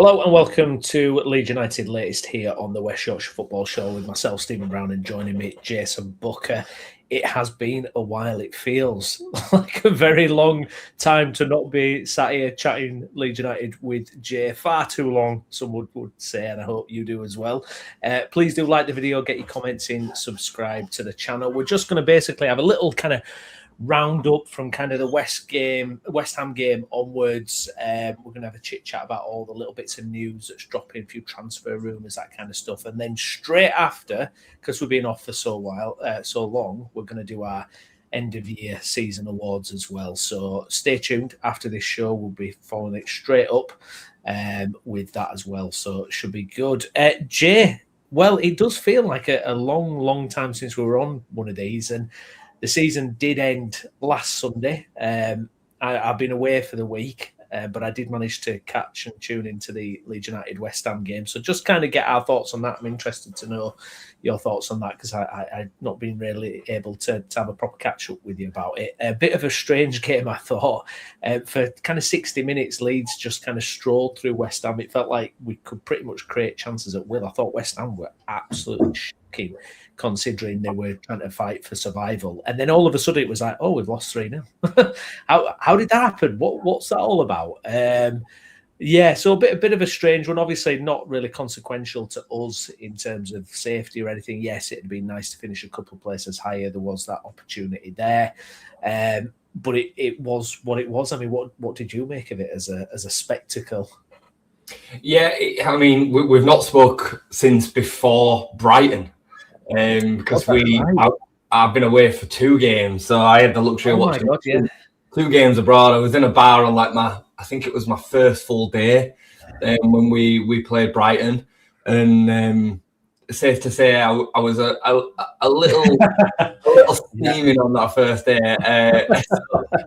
Hello and welcome to Leeds United latest here on the West Yorkshire Football Show with myself, Stephen Brown, and joining me, Jason Booker. It has been a while. It feels like a very long time to not be sat here chatting Leeds United with Jay. Far too long, some would say, and I hope you do as well. Please do like the video, get your comments in, subscribe to the channel. We're just going to basically have a little kind of round up from kind of the West Ham game onwards. We're going to have a chit chat about all the little bits of news that's dropping, a few transfer rumours, that kind of stuff. And then straight after, because we've been off for so long, we're going to do our end of year season awards as well. So stay tuned. After this show, we'll be following it straight up with that as well. So it should be good. Jay, well, it does feel like a long time since we were on one of these, and the season did end last Sunday. I've been away for the week, but I did manage to catch and tune into the Leeds United West Ham game. So just kind of get our thoughts on that. I'm interested to know your thoughts on that because I've not been really able to have a proper catch up with you about it. A bit of a strange game, I thought. For kind of 60 minutes, Leeds just kind of strolled through West Ham. It felt like we could pretty much create chances at will. I thought West Ham were absolutely shocking, considering they were trying to fight for survival. And then all of a sudden it was like, oh, we've lost 3-0. How did that happen? What's that all about? So a bit of a strange one. Obviously not really consequential to us in terms of safety or anything. Yes, it'd be nice to finish a couple of places higher. There was that opportunity there. But it was what it was. I mean, what did you make of it as a spectacle? Yeah, we've not spoke since before Brighton. Because I've been away for 2 games, so I had the luxury of watching 2 games abroad. I was in a bar on I think it was my first full day when we played Brighton, and safe to say I was a little steaming on that first day.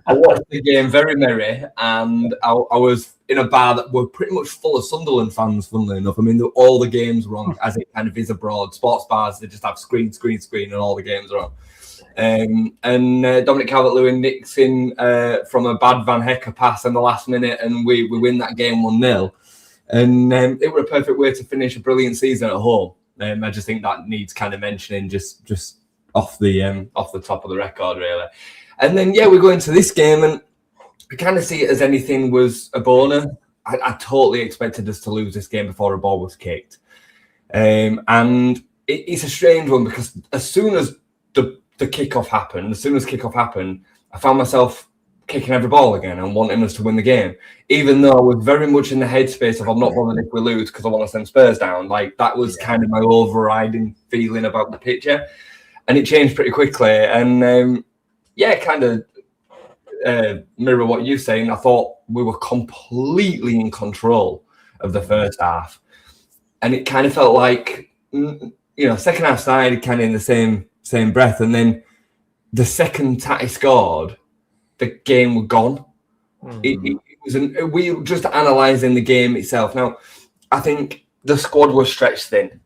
I watched the game very merry, and I was in a bar that were pretty much full of Sunderland fans, funnily enough. I mean, all the games were on, as it kind of is abroad. Sports bars, they just have screen, and all the games are on. And Dominic Calvert-Lewin nicks in from a bad Van Hecker pass in the last minute, and we win that game 1-0. And it was a perfect way to finish a brilliant season at home. I just think that needs kind of mentioning just off the top of the record, really. And then, we go into this game, and I kind of see it as anything was a boner. I totally expected us to lose this game before a ball was kicked. And it's a strange one because as soon as the kickoff happened, I found myself kicking every ball again and wanting us to win the game, even though I was very much in the headspace of I'm not bothered if we lose because I want to send Spurs down. Like, that was kind of my overriding feeling about the picture, and it changed pretty quickly. And kind of mirror what you're saying. I thought we were completely in control of the first half, and it kind of felt like second half started kind of in the same breath, and then the second Tatty scored, the game was gone. It was we were just analysing the game itself. Now, I think the squad was stretched thin.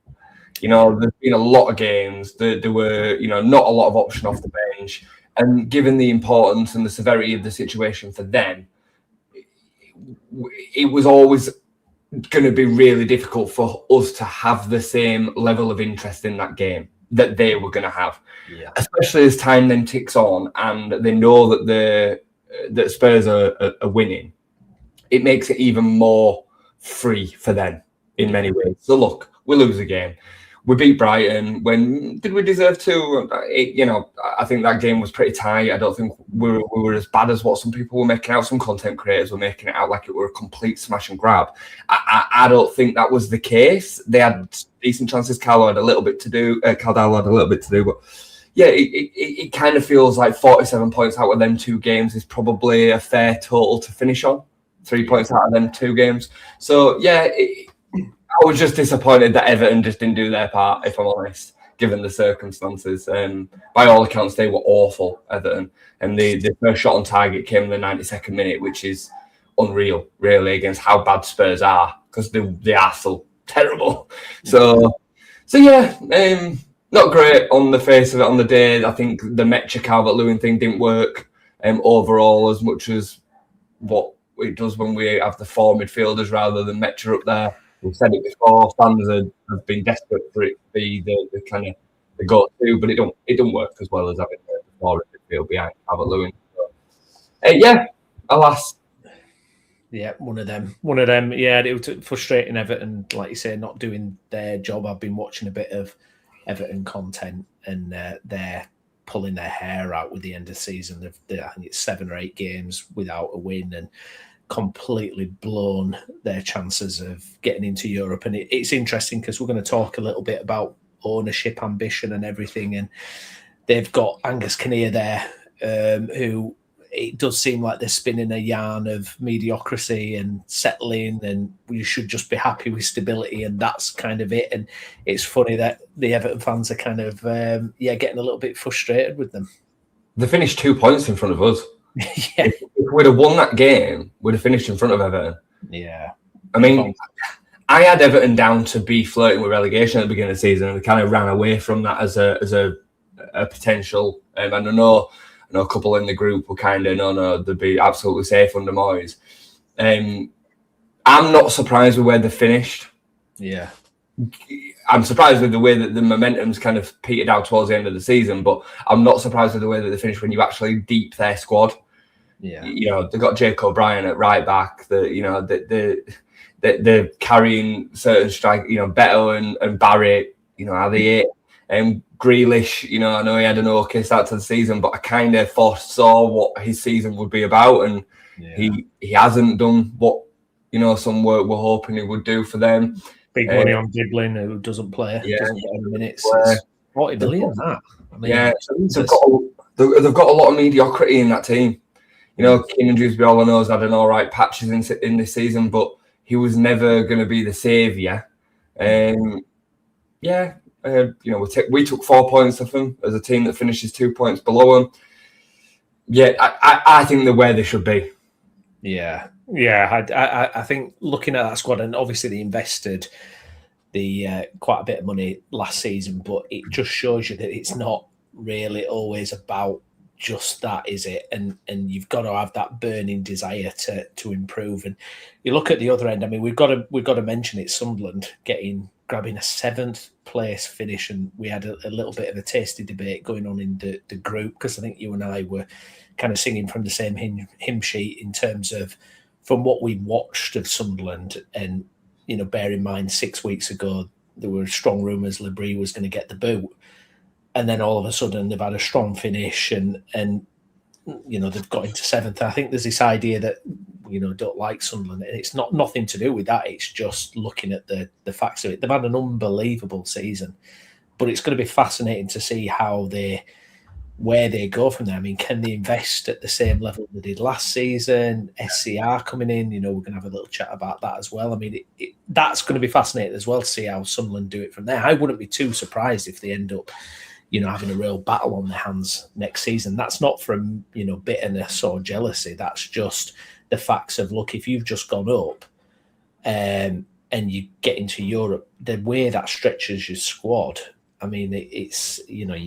There's been a lot of games. There were, not a lot of option off the bench. And given the importance and the severity of the situation for them, it was always going to be really difficult for us to have the same level of interest in that game that they were going to have, especially as time then ticks on and they know that that Spurs are winning. It makes it even more free for them in many ways. So look, we lose a game. We beat Brighton. When did we deserve to? I think that game was pretty tight. I don't think we were as bad as what some people were making out. Some content creators were making it out like it were a complete smash and grab. I don't think that was the case. They had decent chances. Caldwell had a little bit to do, but it kind of feels like 47 points out of them 2 games is probably a fair total to finish on. 3 points out of them 2 games. So I was just disappointed that Everton just didn't do their part, if I'm honest, given the circumstances. By all accounts, they were awful, Everton. And the first shot on target came in the 92nd minute, which is unreal, really, against how bad Spurs are, because they are so terrible. So not great on the face of it on the day. I think the Metcha Calvert-Lewin thing didn't work overall as much as what it does when we have the four midfielders rather than Metcher up there. We've said it before. Fans have been desperate for it to be the kind of the go-to, but it don't work as well as having the four midfield behind Calvert-Lewin. So, alas. Yeah, one of them. Yeah, it was frustrating Everton, like you say, not doing their job. I've been watching a bit of Everton content, and they're pulling their hair out with the end of the season. I think it's 7 or 8 games without a win, and completely blown their chances of getting into Europe. And it's interesting because we're going to talk a little bit about ownership, ambition, and everything. And they've got Angus Kinnear there, who it does seem like they're spinning a yarn of mediocrity and settling, and we should just be happy with stability, and that's kind of it. And it's funny that the Everton fans are kind of getting a little bit frustrated with them. They finished 2 points in front of us. Yeah. If we'd have won that game, we'd have finished in front of Everton. Yeah. I mean, I had Everton down to be flirting with relegation at the beginning of the season, and they kind of ran away from that as a potential. And I know a couple in the group were kind of, no, they'd be absolutely safe under Moyes. I'm not surprised with where they finished. Yeah. I'm surprised with the way that the momentum's kind of petered out towards the end of the season, but I'm not surprised with the way that they finished when you actually deep their squad. Yeah. You know, they've got Jake O'Brien at right back. They're carrying certain strike, you know, Beto and Barry, you know, are they it? And Grealish, you know, I know he had an okay start to the season, but I kind of foresaw what his season would be about, and he hasn't done what, you know, some were hoping he would do for them. Big money on Diblin, who doesn't play, doesn't get any minutes. 40 million, that. I mean, they've got a lot of mediocrity in that team. You know, Keenan Dewsbury-Hall had an all right patches in this season, but he was never going to be the saviour. You know, we took 4 points off them as a team that finishes 2 points below them. Yeah, I think they're where they should be. Yeah. I think looking at that squad, and obviously they invested quite a bit of money last season, but it just shows you that it's not really always about just that, is it? And you've got to have that burning desire to improve. And you look at the other end. I mean, we've got to mention it. Sunderland grabbing a 7th place finish, and we had a little bit of a tasty debate going on in the group, because I think you and I were kind of singing from the same hymn sheet in terms of from what we watched of Sunderland. And, you know, bear in mind 6 weeks ago there were strong rumours Labrie was going to get the boot. And then all of a sudden they've had a strong finish and you know, they've got into 7th. I think there's this idea that, you know, don't like Sunderland. And it's nothing to do with that. It's just looking at the facts of it. They've had an unbelievable season. But it's going to be fascinating to see where they go from there. I mean, can they invest at the same level they did last season? SCR coming in, you know, we're going to have a little chat about that as well. I mean, that's going to be fascinating as well to see how Sunderland do it from there. I wouldn't be too surprised if they end up, you know, having a real battle on their hands next season. That's not from, you know, bitterness or jealousy. That's just the facts of, look, if you've just gone up and you get into Europe, the way that stretches your squad, I mean, it's, you know,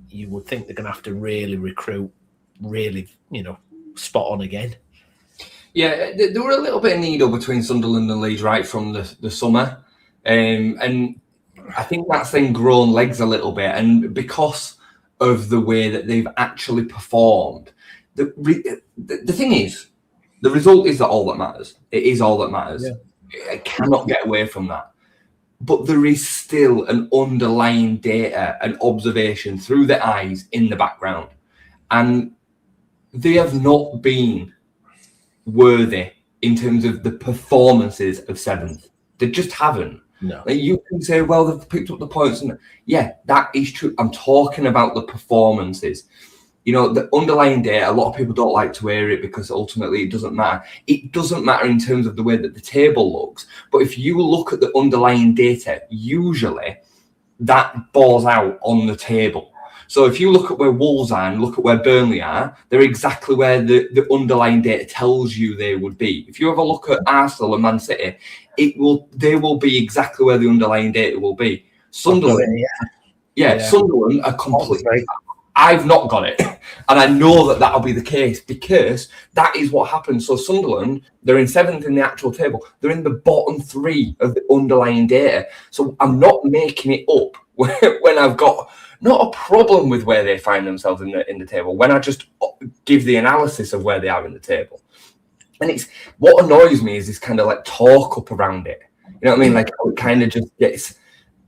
you would think they're going to have to really recruit, really, you know, spot on again. Yeah, there were a little bit of needle between Sunderland and Leeds right from the summer. And I think that's then grown legs a little bit. And because of the way that they've actually performed, the thing is, the result is all that matters. It is all that matters. Yeah. I cannot get away from that. But there is still an underlying data and observation through the eyes in the background. And they have not been worthy in terms of the performances of 7th. They just haven't. No. Like, you can say, well, they've picked up the points. And yeah, that is true. I'm talking about the performances. You know, the underlying data, a lot of people don't like to hear it because ultimately it doesn't matter. It doesn't matter in terms of the way that the table looks. But if you look at the underlying data, usually that bores out on the table. So if you look at where Wolves are and look at where Burnley are, they're exactly where the underlying data tells you they would be. If you have a look at Arsenal and Man City, they will be exactly where the underlying data will be. Sunderland, Sunderland are completely. I've not got it. And I know that that'll be the case because that is what happens. So Sunderland, they're in 7th in the actual table. They're in the bottom 3 of the underlying data. So I'm not making it up when I've got not a problem with where they find themselves in the table, when I just give the analysis of where they are in the table. And it's what annoys me is this kind of like talk up around it. You know what I mean? Like it kind of just gets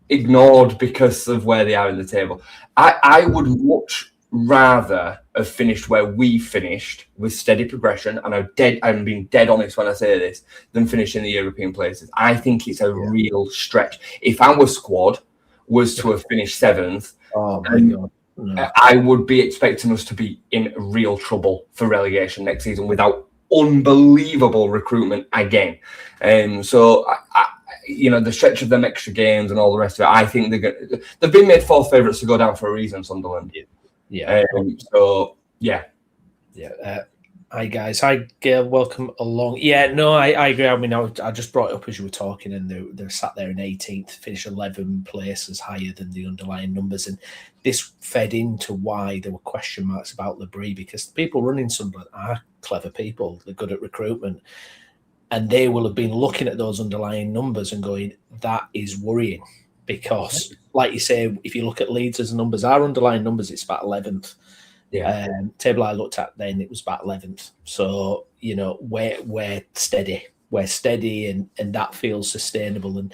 ignored because of where they are in the table. I would much rather have finished where we finished with steady progression, and I'm being dead honest when I say this, than finish in the European places. I think it's a real stretch. If our squad was to have finished 7th, oh my God. No. I would be expecting us to be in real trouble for relegation next season without unbelievable recruitment again. So the stretch of them extra games and all the rest of it, I think they've been made 4th favourites to go down for a reason, Sunderland. Yeah. Hi guys, hi Gail, welcome along. Yeah, no, I agree. I mean, I just brought it up as you were talking, and they're sat there in 18th, finished 11 places higher than the underlying numbers, and this fed into why there were question marks about Labrie, because the people running Sunderland are clever people, they're good at recruitment, and they will have been looking at those underlying numbers and going, that is worrying, because, like you say, if you look at Leeds' numbers, our underlying numbers, it's about 11th. Yeah. Table I looked at then, it was about 11th. So, we're steady. We're steady, and that feels sustainable. And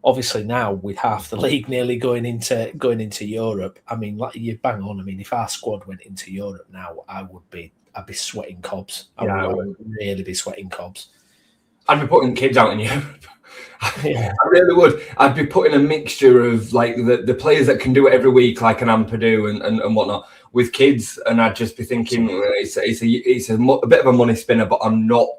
obviously now with half the league nearly going into Europe, I mean, like you bang on. I mean, if our squad went into Europe now, I'd be sweating cobs. I would really be sweating cobs. I'd be putting kids out in Europe. Yeah. I really would. I'd be putting a mixture of like the players that can do it every week, like an Ampadu and whatnot, with kids, and I'd just be thinking it's a bit of a money spinner, but I'm not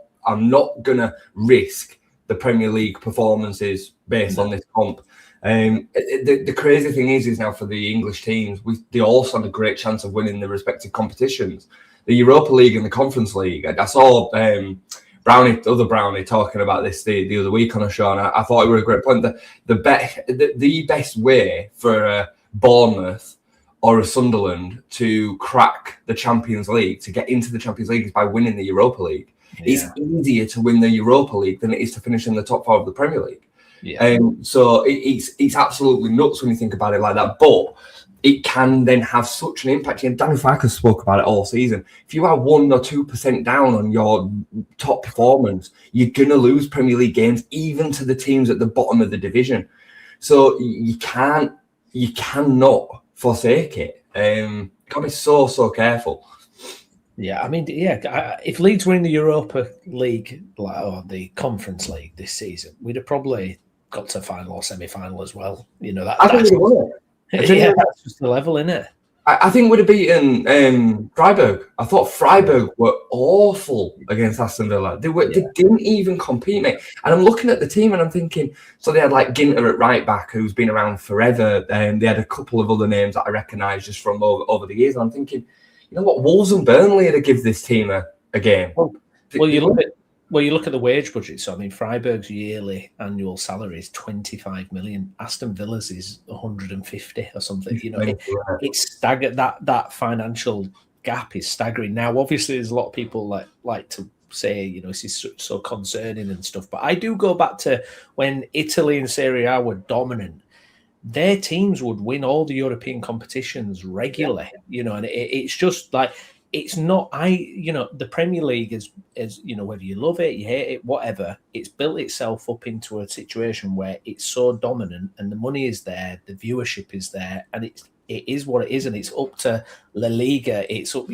gonna risk the Premier League performances based on this comp. The crazy thing is now for the English teams, they all stand a great chance of winning the respective competitions, the Europa League and the Conference League. I saw Browney talking about this the other week on a show, and I thought it was a great point. The best way for a Bournemouth or a Sunderland to crack the Champions League, to get into the Champions League, is by winning the Europa League. Yeah. It's easier to win the Europa League than it is to finish in the top 4 of the Premier League. Yeah. So it's absolutely nuts when you think about it like that. But it can then have such an impact. And Danny Farkas spoke about it all season. If you are 1 or 2% down on your top performance, you're going to lose Premier League games, even to the teams at the bottom of the division. So you cannot forsake it. Got to be so careful. Yeah, I mean, if Leeds were in the Europa League or the Conference League this season, we'd have probably got to final or semi-final as well. That's just the level, isn't it? I think we'd have beaten Freiburg. I thought Freiburg were awful against Aston Villa. They didn't even compete, mate. And I'm looking at the team and I'm thinking, so they had like Ginter at right back, who's been around forever. They had a couple of other names that I recognise just from over the years. And I'm thinking, you know what, Wolves and Burnley are to give this team a game. Well, you look at the wage budget. So I mean, Freiburg's yearly annual salary is 25 million. Aston Villa's is 150 or something. It's staggered. That financial gap is staggering. Now, obviously, there's a lot of people like to say, this is so concerning and stuff. But I do go back to when Italy and Serie A were dominant. Their teams would win all the European competitions regularly. And it's just like. It's not, the Premier League is, whether you love it, you hate it, whatever, it's built itself up into a situation where it's so dominant and the money is there, the viewership is there, and it is what it is, and it's up to La Liga. It's up,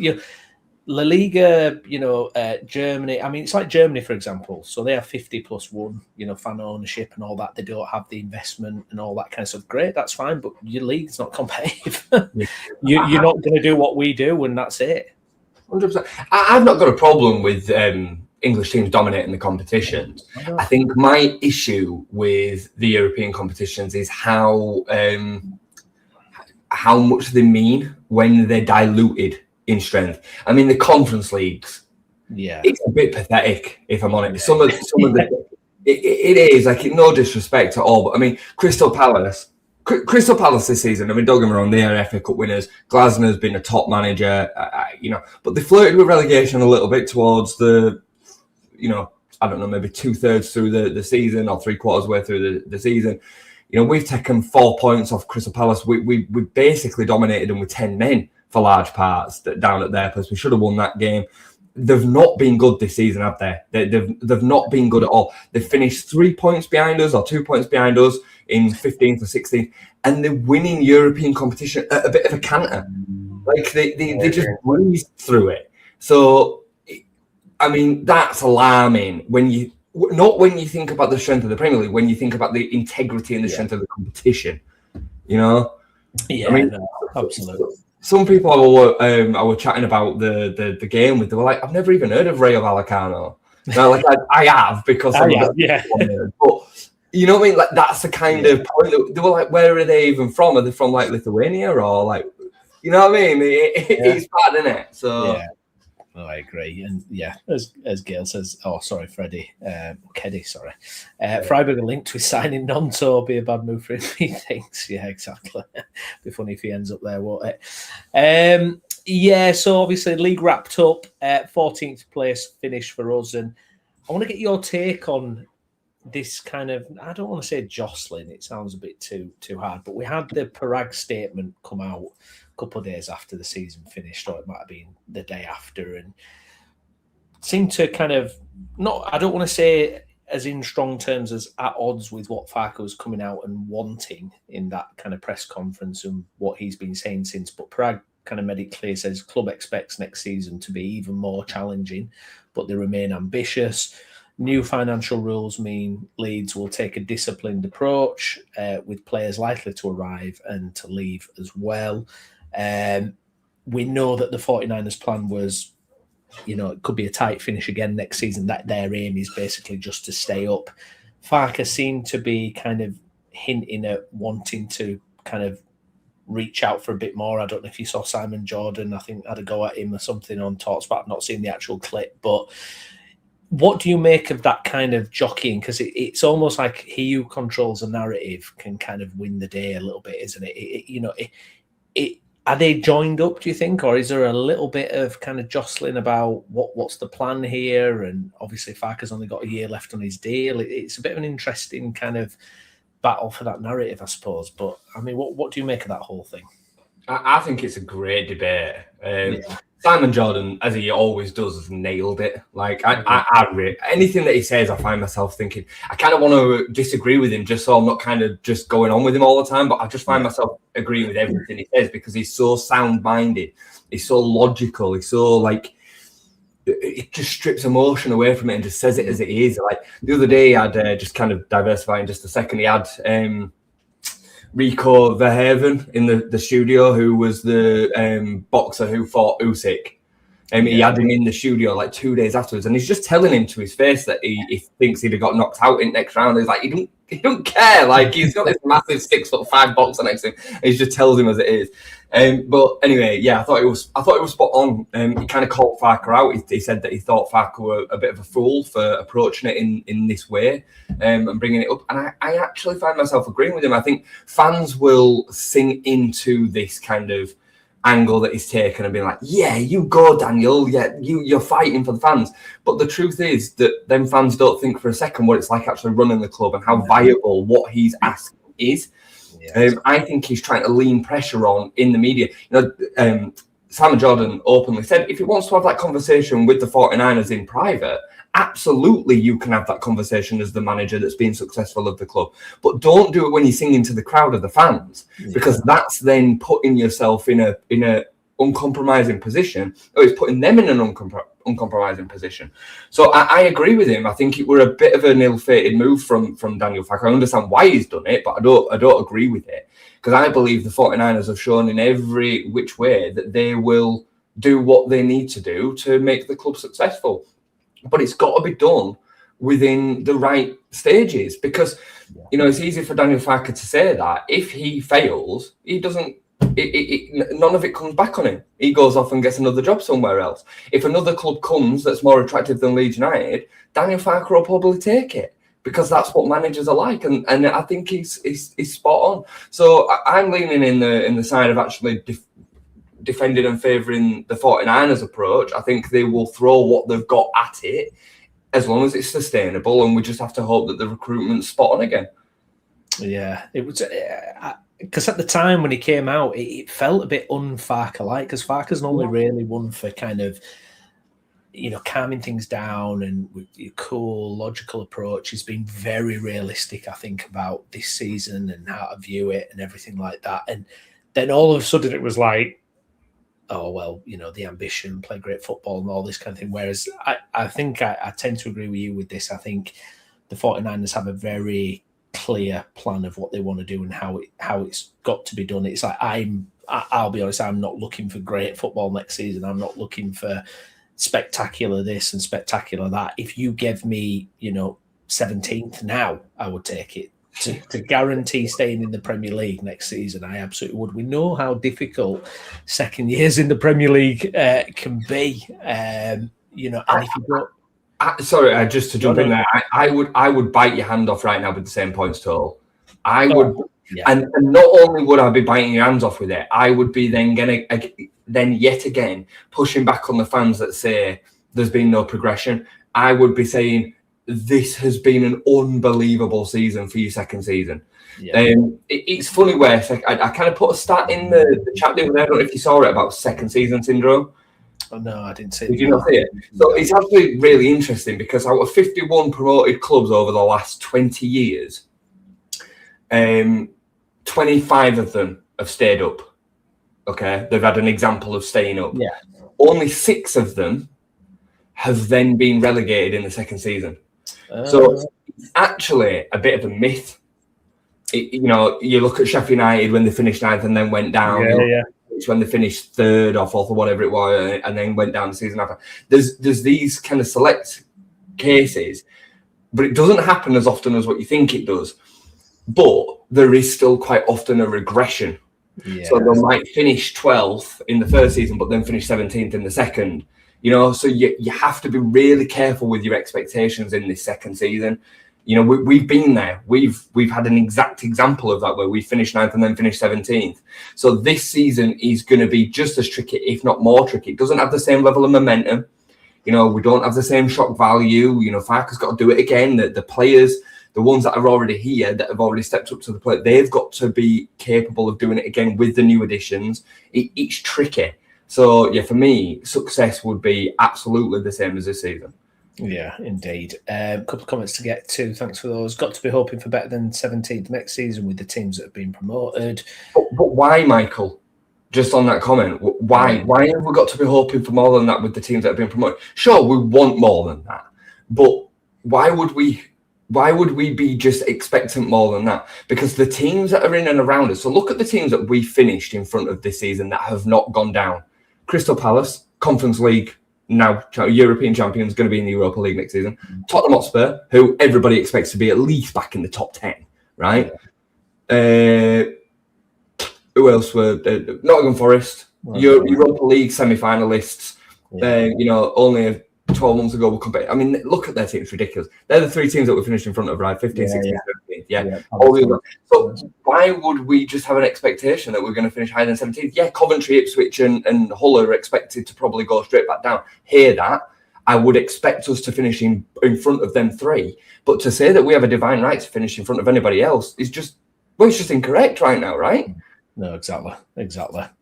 La Liga, Germany. I mean, it's like Germany, for example. So they have 50+1, fan ownership and all that. They don't have the investment and all that kind of stuff. Great, that's fine, but your league's not competitive. You're not going to do what we do, and that's it. 100%. I've not got a problem with English teams dominating the competitions. I think my issue with the European competitions is how much they mean when they're diluted in strength. I mean, the Conference Leagues, it's a bit pathetic, if I'm honest. Some of the it is, like, no disrespect at all, but I mean, Crystal Palace Crystal Palace this season, I mean, don't get me wrong, they are FA Cup winners. Glasner's been a top manager, but they flirted with relegation a little bit towards the, I don't know, maybe 2/3 through the season or 3/4 way through the season. We've taken 4 points off Crystal Palace. We basically dominated them with 10 men for large parts down at their place. We should have won that game. They've not been good this season, have they? They've not been good at all. They've finished 3 points behind us or 2 points behind us in 15th or 16th, and they're winning European competition at a bit of a canter. Like they just breeze through it. So, I mean, that's alarming not when you think about the strength of the Premier League, when you think about the integrity and the strength of the competition. Yeah, I mean, absolutely. Some people I were chatting about the game with, they were like, I've never even heard of Rayo Vallecano. Now, like I have because but you know what I mean? Like that's the kind of point that they were like, where are they even from? Are they from like Lithuania or like, you know what I mean? It's bad, isn't it? So yeah. Oh, I agree, and as Gail says, Freddie, Keddy, Freiburg are linked with signing Nonto. Be a bad move for him, he thinks. Yeah, exactly. Be funny if he ends up there, won't it? So obviously, league wrapped up, 14th place finish for us, and I want to get your take on this kind of. I don't want to say jostling; it sounds a bit too hard. But we had the Parag statement come out couple of days after the season finished, or it might have been the day after, and seemed to kind of I don't want to say as in strong terms as at odds with what Farke was coming out and wanting in that kind of press conference and what he's been saying since, but Parag kind of made it clear, says club expects next season to be even more challenging, but they remain ambitious. New financial rules mean Leeds will take a disciplined approach with players likely to arrive and to leave as well. We know that the 49ers plan was, it could be a tight finish again next season, that their aim is basically just to stay up. Farke seemed to be kind of hinting at wanting to kind of reach out for a bit more. I don't know if you saw Simon Jordan, I think, had a go at him or something on TalkSport. I've not seen the actual clip, but what do you make of that kind of jockeying? Because it's almost like he who controls the narrative can kind of win the day a little bit, isn't it? Are they joined up, do you think? Or is there a little bit of kind of jostling about what's the plan here? And obviously Farke's only got a year left on his deal. It's a bit of an interesting kind of battle for that narrative, I suppose. But, I mean, what do you make of that whole thing? I think it's a great debate. Simon Jordan, as he always does, has nailed it. Like, anything that he says, I find myself thinking, I kind of want to disagree with him just so I'm not kind of just going on with him all the time, but I just find myself agreeing with everything he says because he's so sound-minded, he's so logical, he's so, like, it just strips emotion away from it and just says it as it is. Like, the other day, I'd just kind of diversify in just a second, he had Rico Verheven in the studio, who was the boxer who fought Usyk. He had him in the studio like 2 days afterwards, and he's just telling him to his face that he thinks he'd have got knocked out in next round. He's like, he don't care. Like, he's got this massive 6'5" boxer next to him. And he just tells him as it is. But anyway, I thought it was spot on. He kind of called Farke out. He said that he thought Farke were a bit of a fool for approaching it in this way and bringing it up. And I actually find myself agreeing with him. I think fans will sing into this kind of angle that he's taken and being like, yeah, you go, Daniel. Yeah, you're fighting for the fans. But the truth is that them fans don't think for a second what it's like actually running the club and how viable what he's asking is. I think he's trying to lean pressure on in the media. Simon Jordan openly said if he wants to have that conversation with the 49ers in private, absolutely you can have that conversation as the manager that's been successful of the club. But don't do it when you're singing to the crowd of the fans, because that's then putting yourself in a uncompromising position, or it's putting them in an uncompromising position. So I agree with him. I think it were a bit of an ill-fated move from Daniel Farke. I understand why he's done it, but I don't agree with it, because I believe the 49ers have shown in every which way that they will do what they need to do to make the club successful. But it's got to be done within the right stages, because it's easy for Daniel Farke to say that if he fails, he doesn't. None of it comes back on him. He goes off and gets another job somewhere else. If another club comes that's more attractive than Leeds United, Daniel Farke will probably take it, because that's what managers are like, and I think he's spot on. So I'm leaning in the side of actually defending and favouring the 49ers approach. I think they will throw what they've got at it as long as it's sustainable, and we just have to hope that the recruitment's spot on again. Yeah, it was because at the time when he came out, it felt a bit un-Farker-like, because Farker's normally really one for kind of, calming things down and with your cool, logical approach. He's been very realistic, I think, about this season and how to view it and everything like that. And then all of a sudden it was like, oh, well, the ambition, play great football and all this kind of thing. Whereas I think I tend to agree with you with this. I think the 49ers have a very clear plan of what they want to do and how it's got to be done. It's like, I'll be honest, I'm not looking for great football next season. I'm not looking for spectacular this and spectacular that. If you give me, 17th now, I would take it. To guarantee staying in the Premier League next season, I absolutely would. We know how difficult second years in the Premier League can be. And if you don't... Sorry, just to jump in there, I would bite your hand off right now with the same points total. I would, and not only would I be biting your hands off with it, I would be then yet again pushing back on the fans that say there's been no progression. I would be saying this has been an unbelievable season for your second season. Yeah. It's funny where I kind of put a stat in the chat the other day. I don't know if you saw it about second season syndrome. Oh, no, I didn't see it. Did you not see it? So it's actually really interesting because out of 51 promoted clubs over the last 20 years, 25 of them have stayed up. Okay, they've had an example of staying up. Yeah. Only 6 of them have then been relegated in the second season. So it's actually a bit of a myth. You look at Sheffield United when they finished 9th and then went down. Yeah. When they finished 3rd or 4th or whatever it was, and then went down the season after. There's these kind of select cases, but it doesn't happen as often as what you think it does. But there is still quite often a regression. Yeah. So they might finish 12th in the first season, but then finish 17th in the second. So you have to be really careful with your expectations in this second season. We've been there. We've had an exact example of that where we finished 9th and then finished 17th. So this season is going to be just as tricky, if not more tricky. It doesn't have the same level of momentum. We don't have the same shock value. Farker's got to do it again. The players, the ones that are already here, that have already stepped up to the plate, they've got to be capable of doing it again with the new additions. It's tricky. So, for me, success would be absolutely the same as this season. Yeah, indeed. A couple of comments to get to. Thanks for those. Got to be hoping for better than 17th next season with the teams that have been promoted. But why, Michael? Just on that comment, why? Why have we got to be hoping for more than that with the teams that have been promoted? Sure, we want more than that, but why would we be just expectant more than that? Because the teams that are in and around us. So look at the teams that we finished in front of this season that have not gone down. Crystal Palace, Conference League. Now European champions, going to be in the Europa League next season. Tottenham Hotspur, who everybody expects to be at least back in the top 10, right? Who else were Nottingham Forest, Europa League semi-finalists. Only 12 months ago were compared. I mean, look at their teams, ridiculous. They're the 3 teams that we finished in front of, right? 15, 16, 17. Yeah. All the other. So why would we just have an expectation that we're going to finish higher than 17th? Yeah, Coventry, Ipswich and Hull are expected to probably go straight back down. Hear that. I would expect us to finish in front of them 3. But to say that we have a divine right to finish in front of anybody else is just, it's just incorrect right now, right? No, exactly.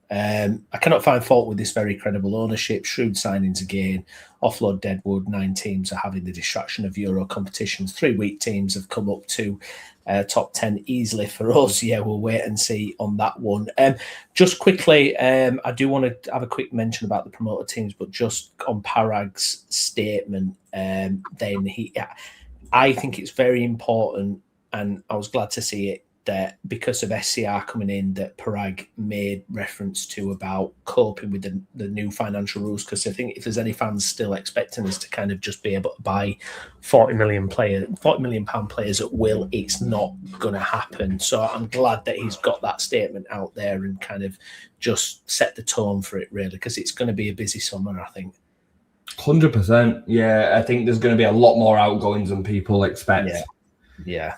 I cannot find fault with this very credible ownership. Shrewd signings again. Offload Deadwood. 9 teams are having the distraction of Euro competitions. 3 weak teams have come up to top 10 easily for us. Yeah, we'll wait and see on that one. Just quickly, I do want to have a quick mention about the promoted teams, but just on Parag's statement, I think it's very important, and I was glad to see it, that because of SCR coming in, that Parag made reference to about coping with the new financial rules. Because I think if there's any fans still expecting us to kind of just be able to buy £40 million players at will, it's not going to happen. So I'm glad that he's got that statement out there and kind of just set the tone for it, really, because it's going to be a busy summer, I think. 100%. Yeah, I think there's going to be a lot more outgoings than people expect. Yeah.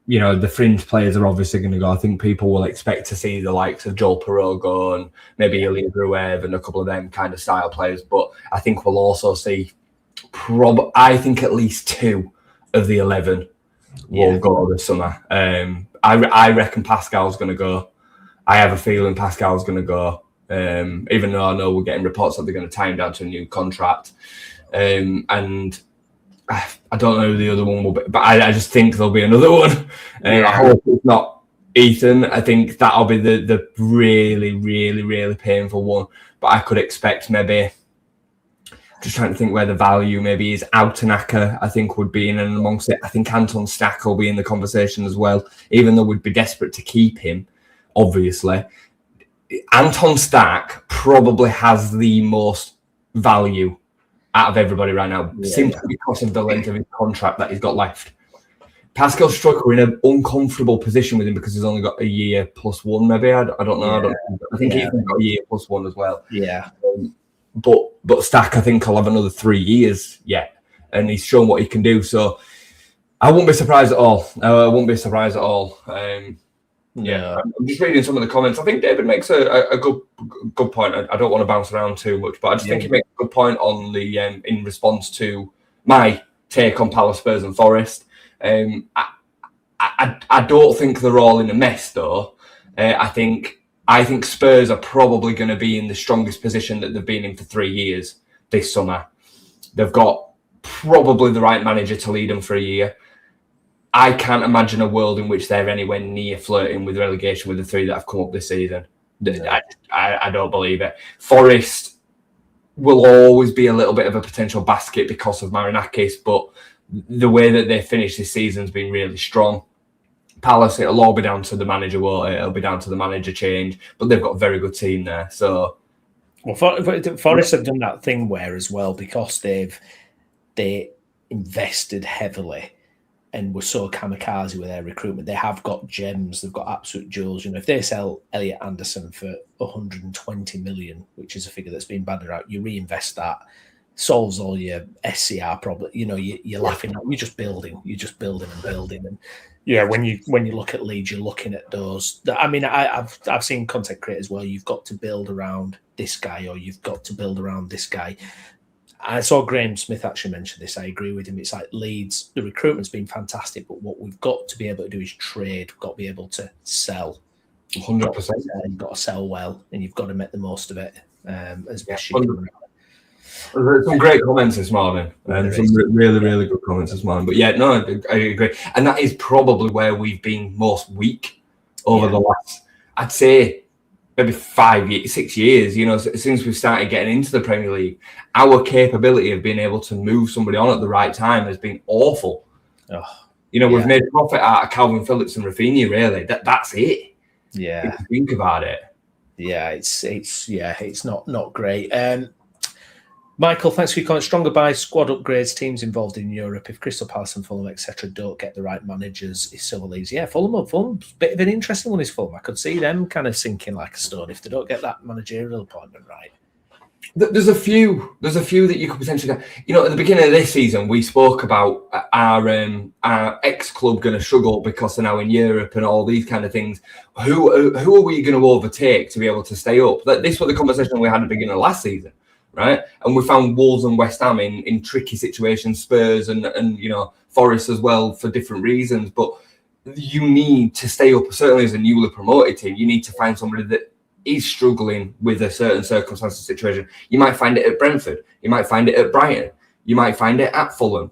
The fringe players are obviously going to go. I think people will expect to see the likes of Joel Pirogo and maybe Ilya Gruev and a couple of them kind of style players. But I think we'll also see I think at least 2 of the 11 will go this summer. I reckon Pascal's going to go. I have a feeling Pascal's going to go. Even though I know we're getting reports that they're going to tie him down to a new contract. And I don't know who the other one will be, but I just think there'll be another one. I hope it's not Ethan. I think that'll be the really, really, really painful one. But I could expect maybe, just trying to think where the value maybe is. Outenacker, I think, would be in and amongst it. I think Anton Stack will be in the conversation as well, even though we'd be desperate to keep him, obviously. Anton Stack probably has the most value out of everybody right now, simply because of the length of his contract that he's got left. Pascal Strucker in an uncomfortable position with him because he's only got a year plus 1, maybe. I don't know. I think he's got a year plus 1 as well. Yeah. But Stack, I think, will have another 3 years yet, and he's shown what he can do. So I wouldn't be surprised at all. I'm just reading some of the comments. I think David makes a good point. I don't want to bounce around too much, but I just think he makes a good point on the in response to my take on Palace, Spurs and Forest. I don't think they're all in a mess though. I think Spurs are probably going to be in the strongest position that they've been in for 3 years this summer. They've got probably the right manager to lead them for a year. I can't imagine a world in which they're anywhere near flirting with relegation with the 3 that have come up this season. I don't believe it. Forest will always be a little bit of a potential basket because of Marinakis, but the way that they finished this season has been really strong. Palace, it'll all be down to the manager, won't it? It'll be down to the manager change, but they've got a very good team there. So, well, Forest have done that thing where as well, because they invested heavily and were so kamikaze with their recruitment. They have got gems. They've got absolute jewels. If they sell Elliot Anderson for 120 million, which is a figure that's been bandied out, you reinvest that, solves all your SCR problem. You're laughing at. You're just building and building. And when you look at Leeds, you're looking at those. I mean, I've seen content creators where you've got to build around this guy or you've got to build around this guy. I saw Graham Smith actually mention this. I agree with him. It's like Leeds, the recruitment's been fantastic, but what we've got to be able to do is trade. We've got to be able to sell. 100%. You've got to sell well, and you've got to make the most of it as best you can. There's some great comments this morning, and some really, really good comments this morning. But I agree. And that is probably where we've been most weak over the last, I'd say, maybe 6 years, since we've started getting into the Premier League. Our capability of being able to move somebody on at the right time has been awful. We've made profit out of Calvin Phillips and Rafinha, really. That's it. Yeah. If you think about it. Yeah, it's not great. Michael, thanks for your comment. Stronger buys, squad upgrades, teams involved in Europe. If Crystal Palace and Fulham, etc., don't get the right managers, it's so easy. Yeah, Fulham's a bit of an interesting one. Is Fulham? I could see them kind of sinking like a stone if they don't get that managerial appointment right. There's a few that you could potentially get. At the beginning of this season, we spoke about our ex-club going to struggle because they're now in Europe and all these kind of things. Who are we going to overtake to be able to stay up? This was the conversation we had at the beginning of last season. Right, and we found Wolves and West Ham in tricky situations, Spurs and Forest as well for different reasons. But you need to stay up, certainly as a newly promoted team. You need to find somebody that is struggling with a certain circumstance or situation. You might find it at Brentford, you might find it at Brighton, you might find it at Fulham,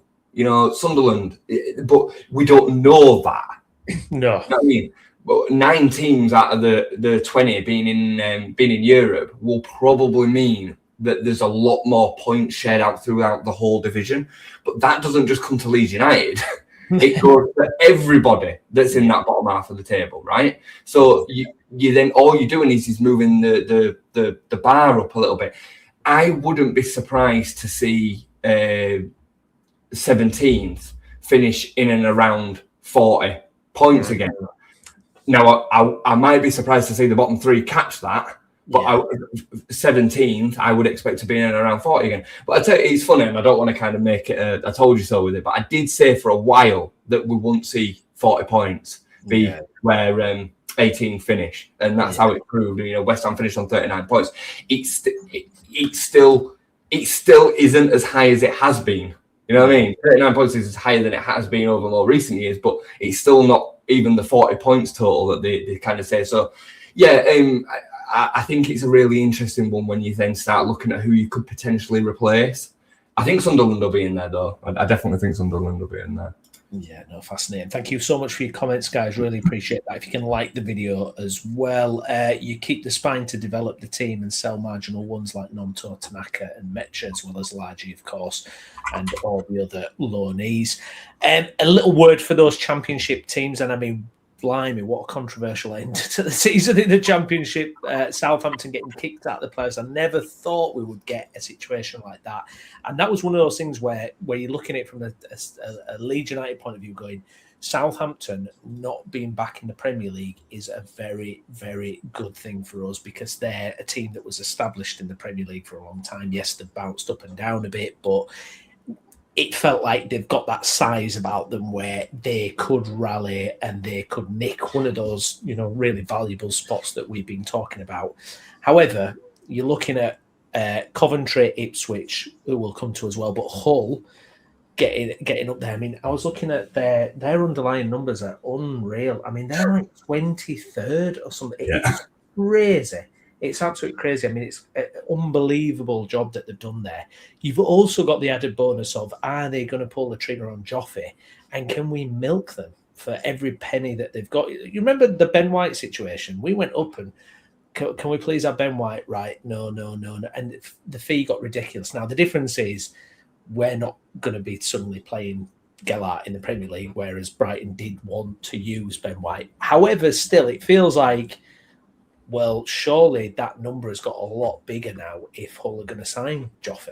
Sunderland. But we don't know that. No, you know what I mean. But 9 teams out of the 20 being in Europe will probably mean that there's a lot more points shared out throughout the whole division. But that doesn't just come to Leeds United. It goes to everybody that's in that bottom half of the table, right? So you then all you're doing is moving the bar up a little bit. I wouldn't be surprised to see 17th finish in and around 40 points again. Now, I might be surprised to see the bottom 3 catch that, But 17th, I would expect to be in and around 40 again. But I tell you, it's funny, and I don't want to kind of make it I told you so with it, but I did say for a while that we wouldn't see 40 points be where 18 finish, and that's how it proved. You know, West Ham finished on 39 points. It still isn't as high as it has been. You know what I mean? 39 points is higher than it has been over more recent years, but it's still not even the 40 points total that they kind of say. So, yeah, I think it's a really interesting one when you then start looking at who you could potentially replace. I think Sunderland will be in there, though. I definitely think Sunderland will be in there. Yeah, no, fascinating. Thank you so much for your comments, guys. Really appreciate that. If you can like the video as well, you keep the spine to develop the team and sell marginal ones like Nomto, Tanaka and Mecha, as well as Largy, of course, and all the other loanees. A little word for those championship teams, and I mean, blimey, what a controversial end to the season in the Championship. Southampton getting kicked out of the playoffs. I never thought we would get a situation like that. And that was one of those things where you're looking at it from a Leeds United point of view going, Southampton not being back in the Premier League is a very, very good thing for us because they're a team that was established in the Premier League for a long time. Yes, they've bounced up and down a bit, but it felt like they've got that size about them where they could rally and they could nick one of those, you know, really valuable spots that we've been talking about. However, you're looking at Coventry, Ipswich, who will come to as well, but Hull getting up there. I mean, I was looking at their underlying numbers are unreal. I mean, they're like 23rd or something. It's crazy. It's absolutely crazy. I mean, it's an unbelievable job that they've done there. You've also got the added bonus of, are they going to pull the trigger on Joffe? And can we milk them for every penny that they've got? You remember the Ben White situation? We went up and, can we please have Ben White? Right, no. And the fee got ridiculous. Now, the difference is we're not going to be suddenly playing Gellart in the Premier League, whereas Brighton did want to use Ben White. However, still, it feels like, well, surely that number has got a lot bigger now if Hull are going to sign Joffe.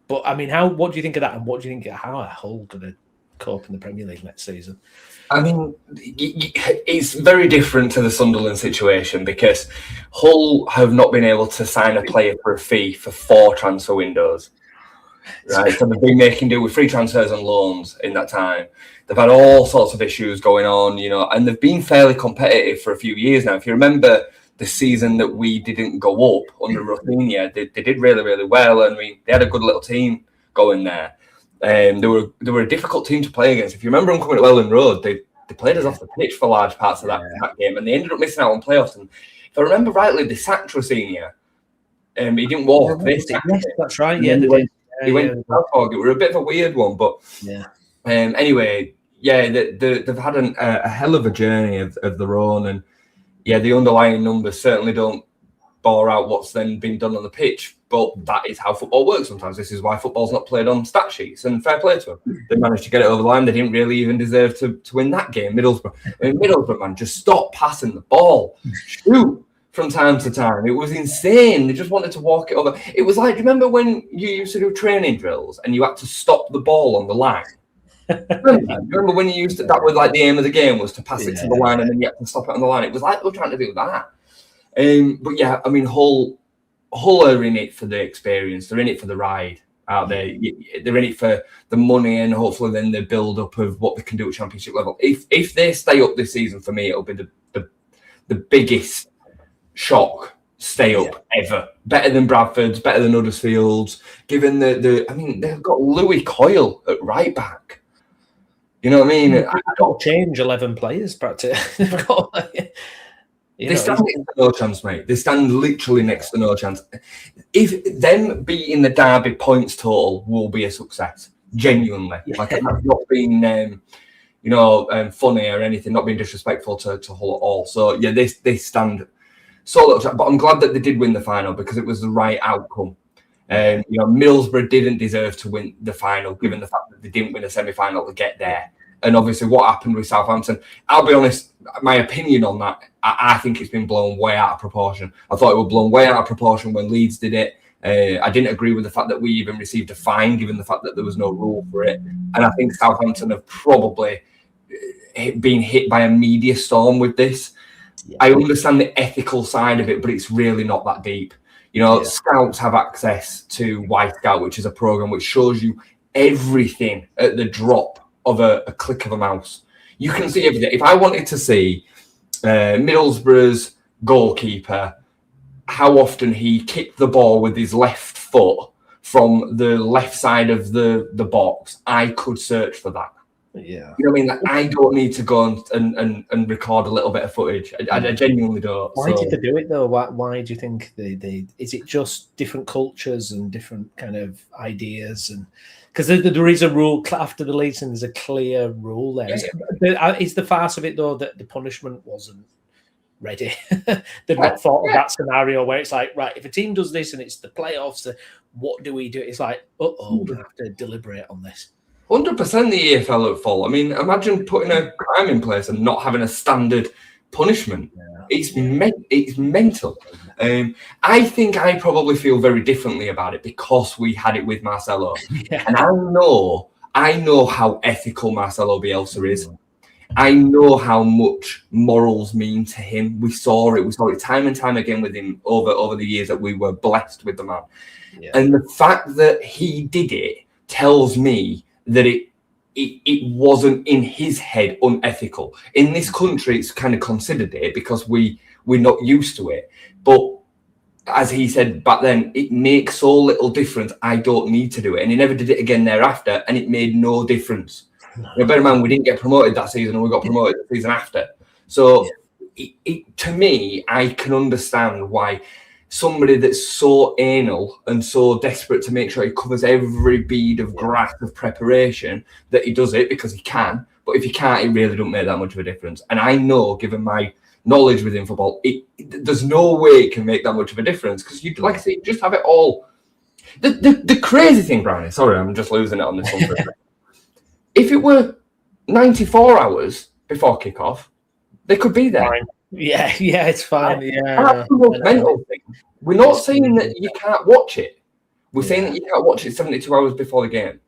But, I mean, what do you think of that? And what do you think of how are Hull going to cope in the Premier League next season? I mean, it's very different to the Sunderland situation because Hull have not been able to sign a player for a fee for 4 transfer windows. Right, so they've been making do with free transfers and loans in that time. They've had all sorts of issues going on, you know, and they've been fairly competitive for a few years now. If you remember the season that we didn't go up under Rafinha, they did really, really well, and they had a good little team going there. They were a difficult team to play against. If you remember them coming to Welland Road, they played us off the pitch for large parts of that game, and they ended up missing out on playoffs. And if I remember rightly, they sacked Rafinha. He didn't walk. Yes, that's right. Yeah, he went to Salzburg. It was a bit of a weird one, but anyway, they've had a hell of a journey of their own, and the underlying numbers certainly don't bore out what's then been done on the pitch, but that is how football works sometimes. This is why football's not played on stat sheets, and fair play to them. They managed to get it over the line. They didn't really even deserve to win that game. Middlesbrough, man, just stop passing the ball. Shoot from time to time. It was insane. They just wanted to walk it over. It was like, remember when you used to do training drills and you had to stop the ball on the line? Remember when you used to, that was like the aim of the game was to pass it to the line and then you had to stop it on the line. It was like they were trying to do that. But yeah, I mean, Hull are in it for the experience. They're in it for the ride out there. They're in it for the money and hopefully then the build up of what they can do at championship level. If they stay up this season, for me, it'll be the biggest shock stay up ever. Better than Bradford's, better than Huddersfield's. Given I mean, they've got Louis Coyle at right back. You know what I mean? They've got to change 11 players practically. They stand next to no chance, mate. They stand literally next to no chance. If them beating the Derby points total will be a success, genuinely. Like that's not being, funny or anything, not being disrespectful to Hull at all. So yeah, they stand so little. But I'm glad that they did win the final because it was the right outcome. Middlesbrough didn't deserve to win the final, given the fact that they didn't win a semi-final to get there. And obviously what happened with Southampton, I'll be honest, my opinion on that, I think it's been blown way out of proportion. I thought it was blown way out of proportion when Leeds did it. I didn't agree with the fact that we even received a fine, given the fact that there was no rule for it. And I think Southampton have probably been hit by a media storm with this. I understand the ethical side of it, but it's really not that deep. Scouts have access to Y Scout, which is a program which shows you everything at the drop of a click of a mouse. You can see everything. If I wanted to see Middlesbrough's goalkeeper, how often he kicked the ball with his left foot from the left side of the box, I could search for that. Yeah. You know what I mean? Like, I don't need to go and record a little bit of footage. I genuinely don't. Why did they do it though? Why do you think they is it just different cultures and different kind of ideas? And because there is a rule after the Leeds, and there's a clear rule there. Is the farce of it though that the punishment wasn't ready? They've not thought of that scenario where it's like, right, if a team does this and it's the playoffs, what do we do? It's like, we have to deliberate on this. 100% the EFL at fault. I mean, imagine putting a crime in place and not having a standard punishment. Yeah. It's mental. I think I probably feel very differently about it because we had it with Marcelo. Yeah. And I know how ethical Marcelo Bielsa is. I know how much morals mean to him. We saw it time and time again with him over the years that we were blessed with the man. Yeah. And the fact that he did it tells me that it wasn't in his head unethical. In this country, it's kind of considered it because we're not used to it. But as he said back then, it makes so little difference. I don't need to do it. And he never did it again thereafter, and it made no difference. No. Bear in mind, we didn't get promoted that season, and we got promoted the season after. So to me, I can understand why somebody that's so anal and so desperate to make sure he covers every bead of grass of preparation that he does it because he can. But if he can't, it really don't make that much of a difference. And I know, given my knowledge within football, there's no way it can make that much of a difference because you, like I say, you just have it all. The crazy thing, Brownie. Sorry, I'm just losing it on this one. If it were 94 hours before kickoff, they could be there. Fine. Yeah, it's fine. That's the most mental thing. We're not saying that you can't watch it. We're saying that you can't watch it 72 hours before the game.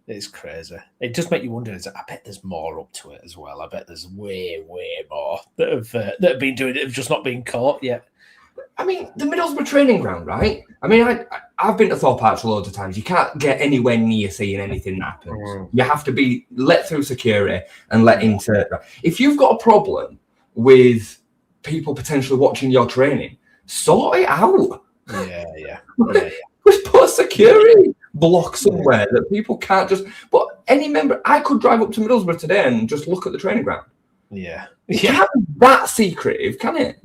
It's crazy. It does make you wonder. I bet there's more up to it as well. I bet there's way more that have been doing it, have just not been caught yet. I mean, the Middlesbrough training ground, right? I mean, I've been to Thorpe Arch loads of times. You can't get anywhere near seeing anything that happens. You have to be let through security and let into. If you've got a problem with people potentially watching your training, sort it out. Yeah. Just put a security block somewhere that people can't just. But any member, I could drive up to Middlesbrough today and just look at the training ground. Yeah. It can't be that secretive, can it?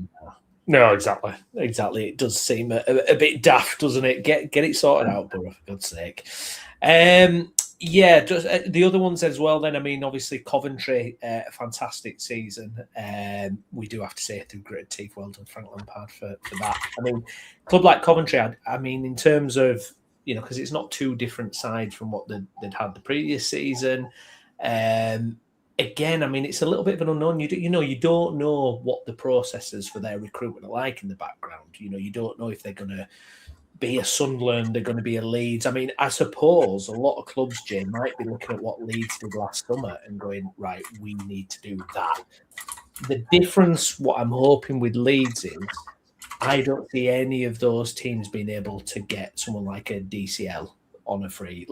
No, exactly. It does seem a bit daft, doesn't it? Get it sorted out, Borough, for God's sake. Just the other ones as well. Then, I mean, obviously Coventry, a fantastic season. We do have to say through gritted teeth, well done, Frank Lampard for that. I mean, club like Coventry, I mean, in terms of, because it's not two different sides from what they'd had the previous season. Again, I mean, it's a little bit of an unknown. You don't know what the processes for their recruitment are like in the background. You don't know if they're going to be a Sunderland, they're going to be a Leeds. I mean, I suppose a lot of clubs, Jay, might be looking at what Leeds did last summer and going, right, we need to do that. The difference, what I'm hoping with Leeds is, I don't see any of those teams being able to get someone like a DCL on a free.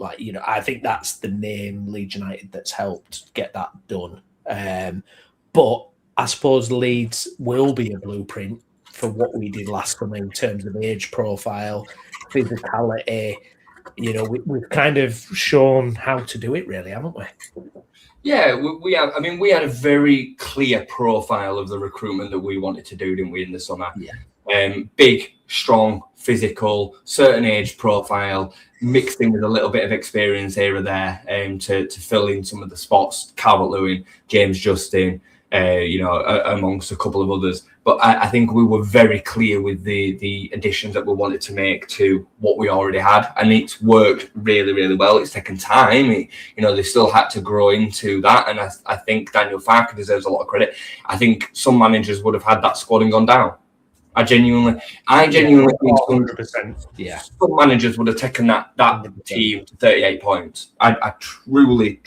I think that's the name Leeds United that's helped get that done. But I suppose Leeds will be a blueprint for what we did last summer in terms of age profile, physicality. We've kind of shown how to do it, really, haven't we? Yeah, we have. I mean, we had a very clear profile of the recruitment that we wanted to do, didn't we, in the summer? Yeah. Big, strong, physical, certain age profile, mixed in with a little bit of experience here or there, to fill in some of the spots. Calvert-Lewin, James Justin, amongst a couple of others. But I think we were very clear with the additions that we wanted to make to what we already had, and it's worked really, really well. It's taken time. They still had to grow into that, and I think Daniel Farke deserves a lot of credit. I think some managers would have had that squad and gone down. I genuinely think 100%. Yeah, some managers would have taken that team to 38 points. I truly,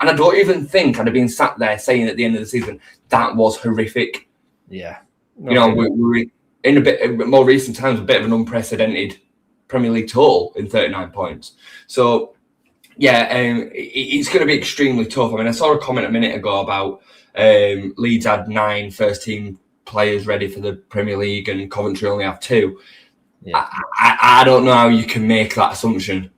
and I don't even think I'd have been sat there saying at the end of the season that was horrific. Yeah. We're in a bit more recent times, a bit of an unprecedented Premier League total in 39 points. So, it's going to be extremely tough. I mean, I saw a comment a minute ago about Leeds had 9 first-team players ready for the Premier League and Coventry only have 2. Yeah. I don't know how you can make that assumption.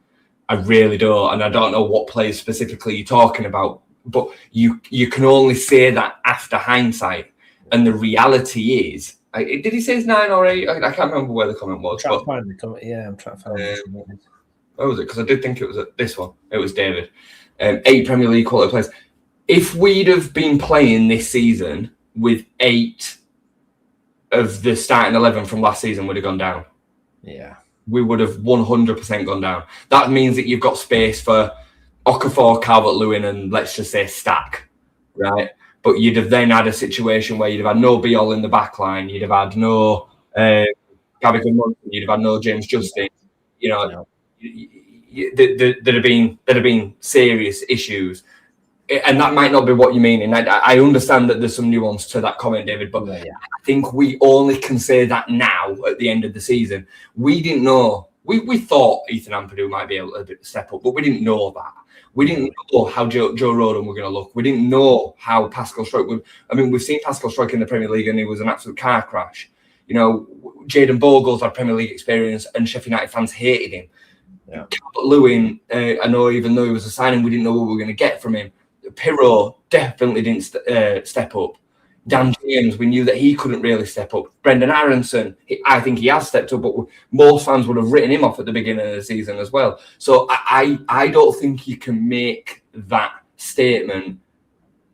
I really don't. And I don't know what players specifically you're talking about. But you can only say that after hindsight. And the reality is, did he say it's 9 or 8? I can't remember where the comment was. I'm trying to find it. Where was it? Because I did think it was this one. It was David. 8 Premier League quality players. If we'd have been playing this season with 8 of the starting 11 from last season would have gone down. Yeah. We would have 100% gone down. That means that you've got space for Okafor, Calvert-Lewin, and let's just say Stack, right? But you'd have then had a situation where you'd have had no Be-All in the back line. You'd have had no Gabby Goodman. You'd have had no James Justin. There'd have been serious issues. And that might not be what you mean. And I understand that there's some nuance to that comment, David, but I think we only can say that now at the end of the season. We didn't know. We thought Ethan Ampadu might be able to step up, but we didn't know that. We didn't know how Joe Rodon were going to look. We didn't know how Pascal Struijk would. I mean, we've seen Pascal Struijk in the Premier League and it was an absolute car crash. Jayden Bogle's had Premier League experience and Sheffield United fans hated him. Yeah. Calvert-Lewin, I know even though he was a signing, we didn't know what we were going to get from him. Pirro definitely didn't step up. Dan James, we knew that he couldn't really step up. Brendan Aronson, I think he has stepped up, but most fans would have written him off at the beginning of the season as well. So I don't think you can make that statement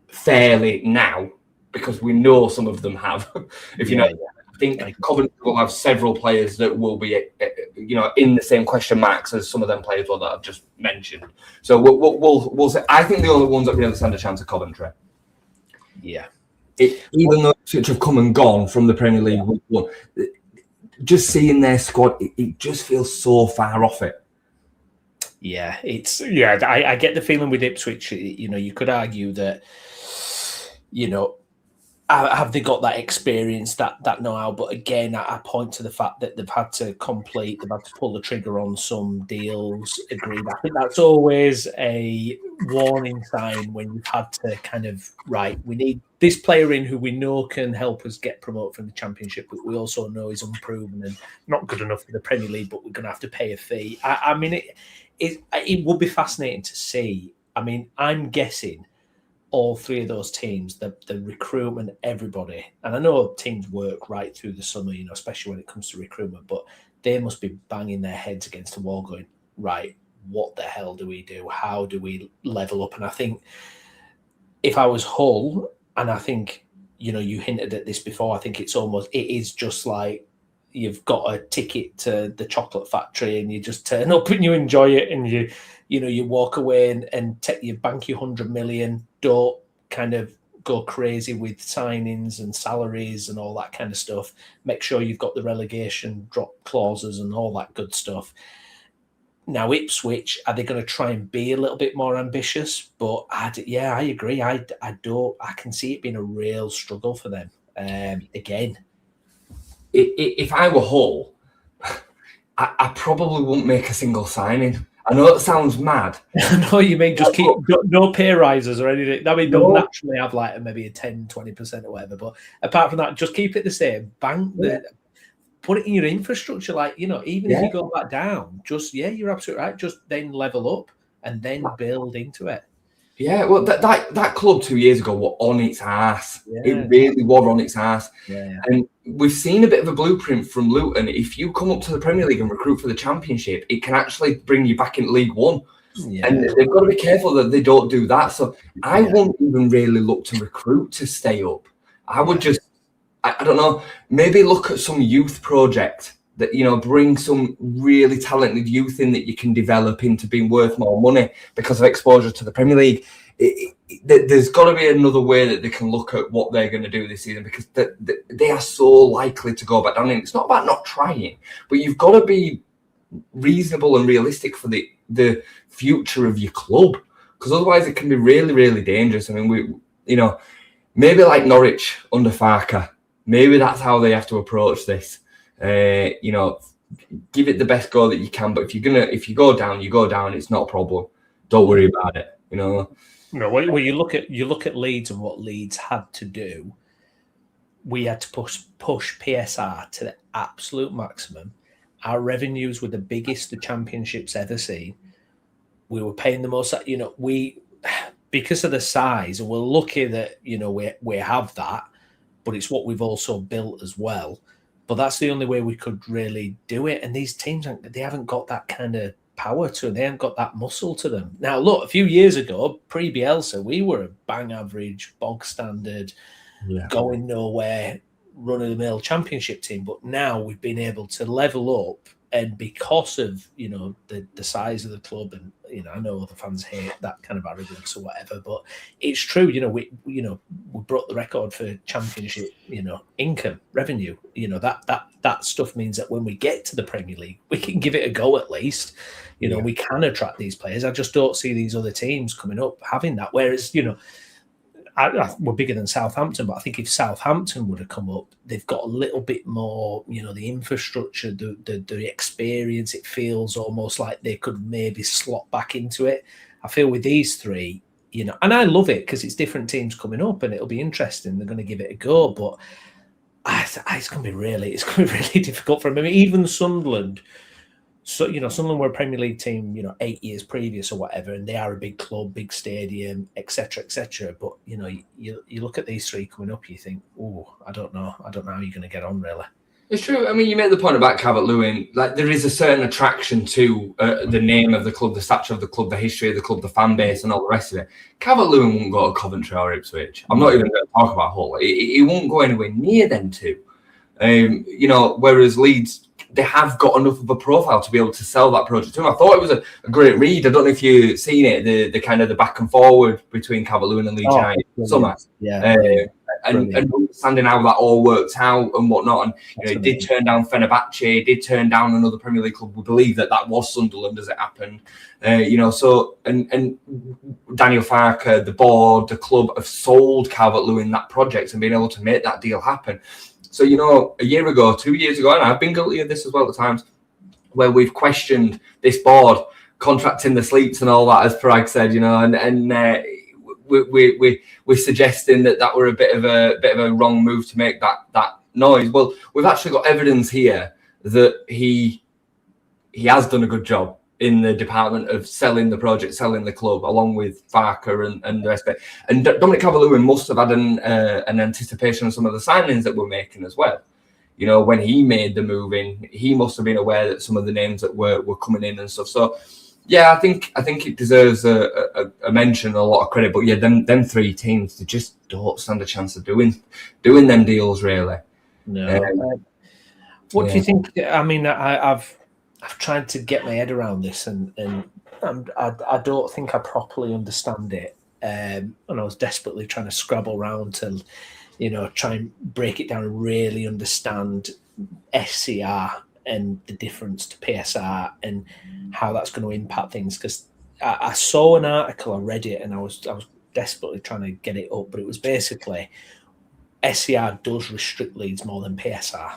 fairly now because we know some of them have. I think Coventry will have several players that will be, in the same question marks as some of them players that I've just mentioned. So we'll say. I think the only ones that really stand a chance are Coventry. Yeah. Even though such have come and gone from the Premier League, just seeing their squad, it just feels so far off it. Yeah, I get the feeling with Ipswich. You could argue that, have they got that experience, that know-how? But again, I point to the fact that they've had to pull the trigger on some deals. Agreed. I think that's always a warning sign when you've had to kind of, we need this player in who we know can help us get promoted from the Championship, but we also know he's unproven and not good enough for the Premier League, but we're going to have to pay a fee. I mean, it would be fascinating to see. I mean, I'm guessing all 3 of those teams, the recruitment, everybody, and I know teams work right through the summer, especially when it comes to recruitment, but they must be banging their heads against the wall going, right, what the hell do we do? How do we level up? And I think if I was Hull, and I think, you hinted at this before, I think it is just like you've got a ticket to the chocolate factory and you just turn up and you enjoy it and you walk away and take your bank your 100 million, don't kind of go crazy with signings and salaries and all that kind of stuff. Make sure you've got the relegation drop clauses and all that good stuff. Now, Ipswich, are they going to try and be a little bit more ambitious? But I agree. I can see it being a real struggle for them again. If I were Hull, I probably wouldn't make a single signing. I know it sounds mad. I know you mean just keep no pay rises or anything. I mean, they'll naturally have maybe a 10, 20% or whatever. But apart from that, just keep it the same. Put it in your infrastructure. Even if you go back down, you're absolutely right. Just then level up and then build into it. Yeah, well, that club 2 years ago were on its ass. Yeah. It really was on its ass. Yeah. And we've seen a bit of a blueprint from Luton. If you come up to the Premier League and recruit for the Championship, it can actually bring you back in League One. Yeah. And they've got to be careful that they don't do that. So I won't even really look to recruit to stay up. I would just, I don't know, maybe look at some youth project that, bring some really talented youth in that you can develop into being worth more money because of exposure to the Premier League. There's got to be another way that they can look at what they're going to do this season because they are so likely to go back down. And it's not about not trying, but you've got to be reasonable and realistic for the future of your club because otherwise it can be really, really dangerous. I mean, maybe like Norwich under Farker. maybe that's how they have to approach this. You know, give it the best go that you can. But if you go down, you go down. It's not a problem. Don't worry about it. You know. No, well, you look at Leeds and what Leeds had to do. We had to push PSR to the absolute maximum. Our revenues were the biggest the Championship's ever seen. We were paying the most. You know, because of the size, and we're lucky that, you know, we have that, but it's what we've also built as well. But that's the only way we could really do it. And these teams, they haven't got that kind of power to them. They haven't got that muscle to them. Now, look, a few years ago, pre-Bielsa, we were a bang average, bog standard, going nowhere, run-of-the-mill Championship team. But now we've been able to level up, and because of, you know, the size of the club, and, you know, I know other fans hate that kind of arrogance or whatever, but it's true. You know, we broke the record for Championship, you know, income, revenue. You know, that stuff means that when we get to the Premier League, we can give it a go at least. You know, we can attract these players. I just don't see these other teams coming up having that. Whereas, you know, we're bigger than Southampton, but I think if Southampton would have come up, they've got a little bit more, you know, the infrastructure, the experience. It feels almost like they could maybe slot back into it. I feel with these three, you know, and I love it because it's different teams coming up, and it'll be interesting. They're going to give it a go, but it's going to be really difficult for them. I mean, even Sunderland. So, you know, Sunderland were a Premier League team, you know, 8 years previous or whatever, and they are a big club, big stadium, etc., etc. But, you know, you look at these three coming up, you think, oh, I don't know how you're going to get on, really. It's true. I mean, you made the point about Calvert-Lewin. Like, there is a certain attraction to the name of the club, the stature of the club, the history of the club, the fan base, and all the rest of it. Calvert-Lewin won't go to Coventry or Ipswich. I'm not even going to talk about Hull. He won't go anywhere near them two. You know, whereas Leeds, they have got enough of a profile to be able to sell that project to him. I thought it was a great read. I don't know if you've seen it, the kind of the back and forward between Calvert-Lewin and Leeds United. And understanding how that all worked out and whatnot. And, you know, he did turn down Fenerbahce, he did turn down another Premier League club. We believe that was Sunderland as it happened. You know, so, and Daniel Farke, the board, the club have sold Calvert-Lewin that project and been able to make that deal happen. So, you know, a year ago, 2 years ago, and I've been guilty of this as well at times, where we've questioned this board contracting the sleeps and all that, as Parag said, you know, and we're suggesting that were a bit of a wrong move to make that noise. Well, we've actually got evidence here that he has done a good job in the department of selling the project, selling the club, along with Farke and the rest of it. And Dominic Calvert-Lewin must have had an anticipation of some of the signings that we're making as well. You know, when he made the move in, he must have been aware that some of the names that were coming in and stuff. So, yeah, I think it deserves a mention, a lot of credit. But yeah, them three teams, they just don't stand a chance of doing them deals, really. No. What do you think? I mean, I've tried to get my head around this, and I don't think I properly understand it. And I was desperately trying to scrabble around to, you know, try and break it down and really understand SCR and the difference to PSR and how that's going to impact things. Because I saw an article, I read it, and I was desperately trying to get it up, but it was basically SCR does restrict Leeds more than PSR.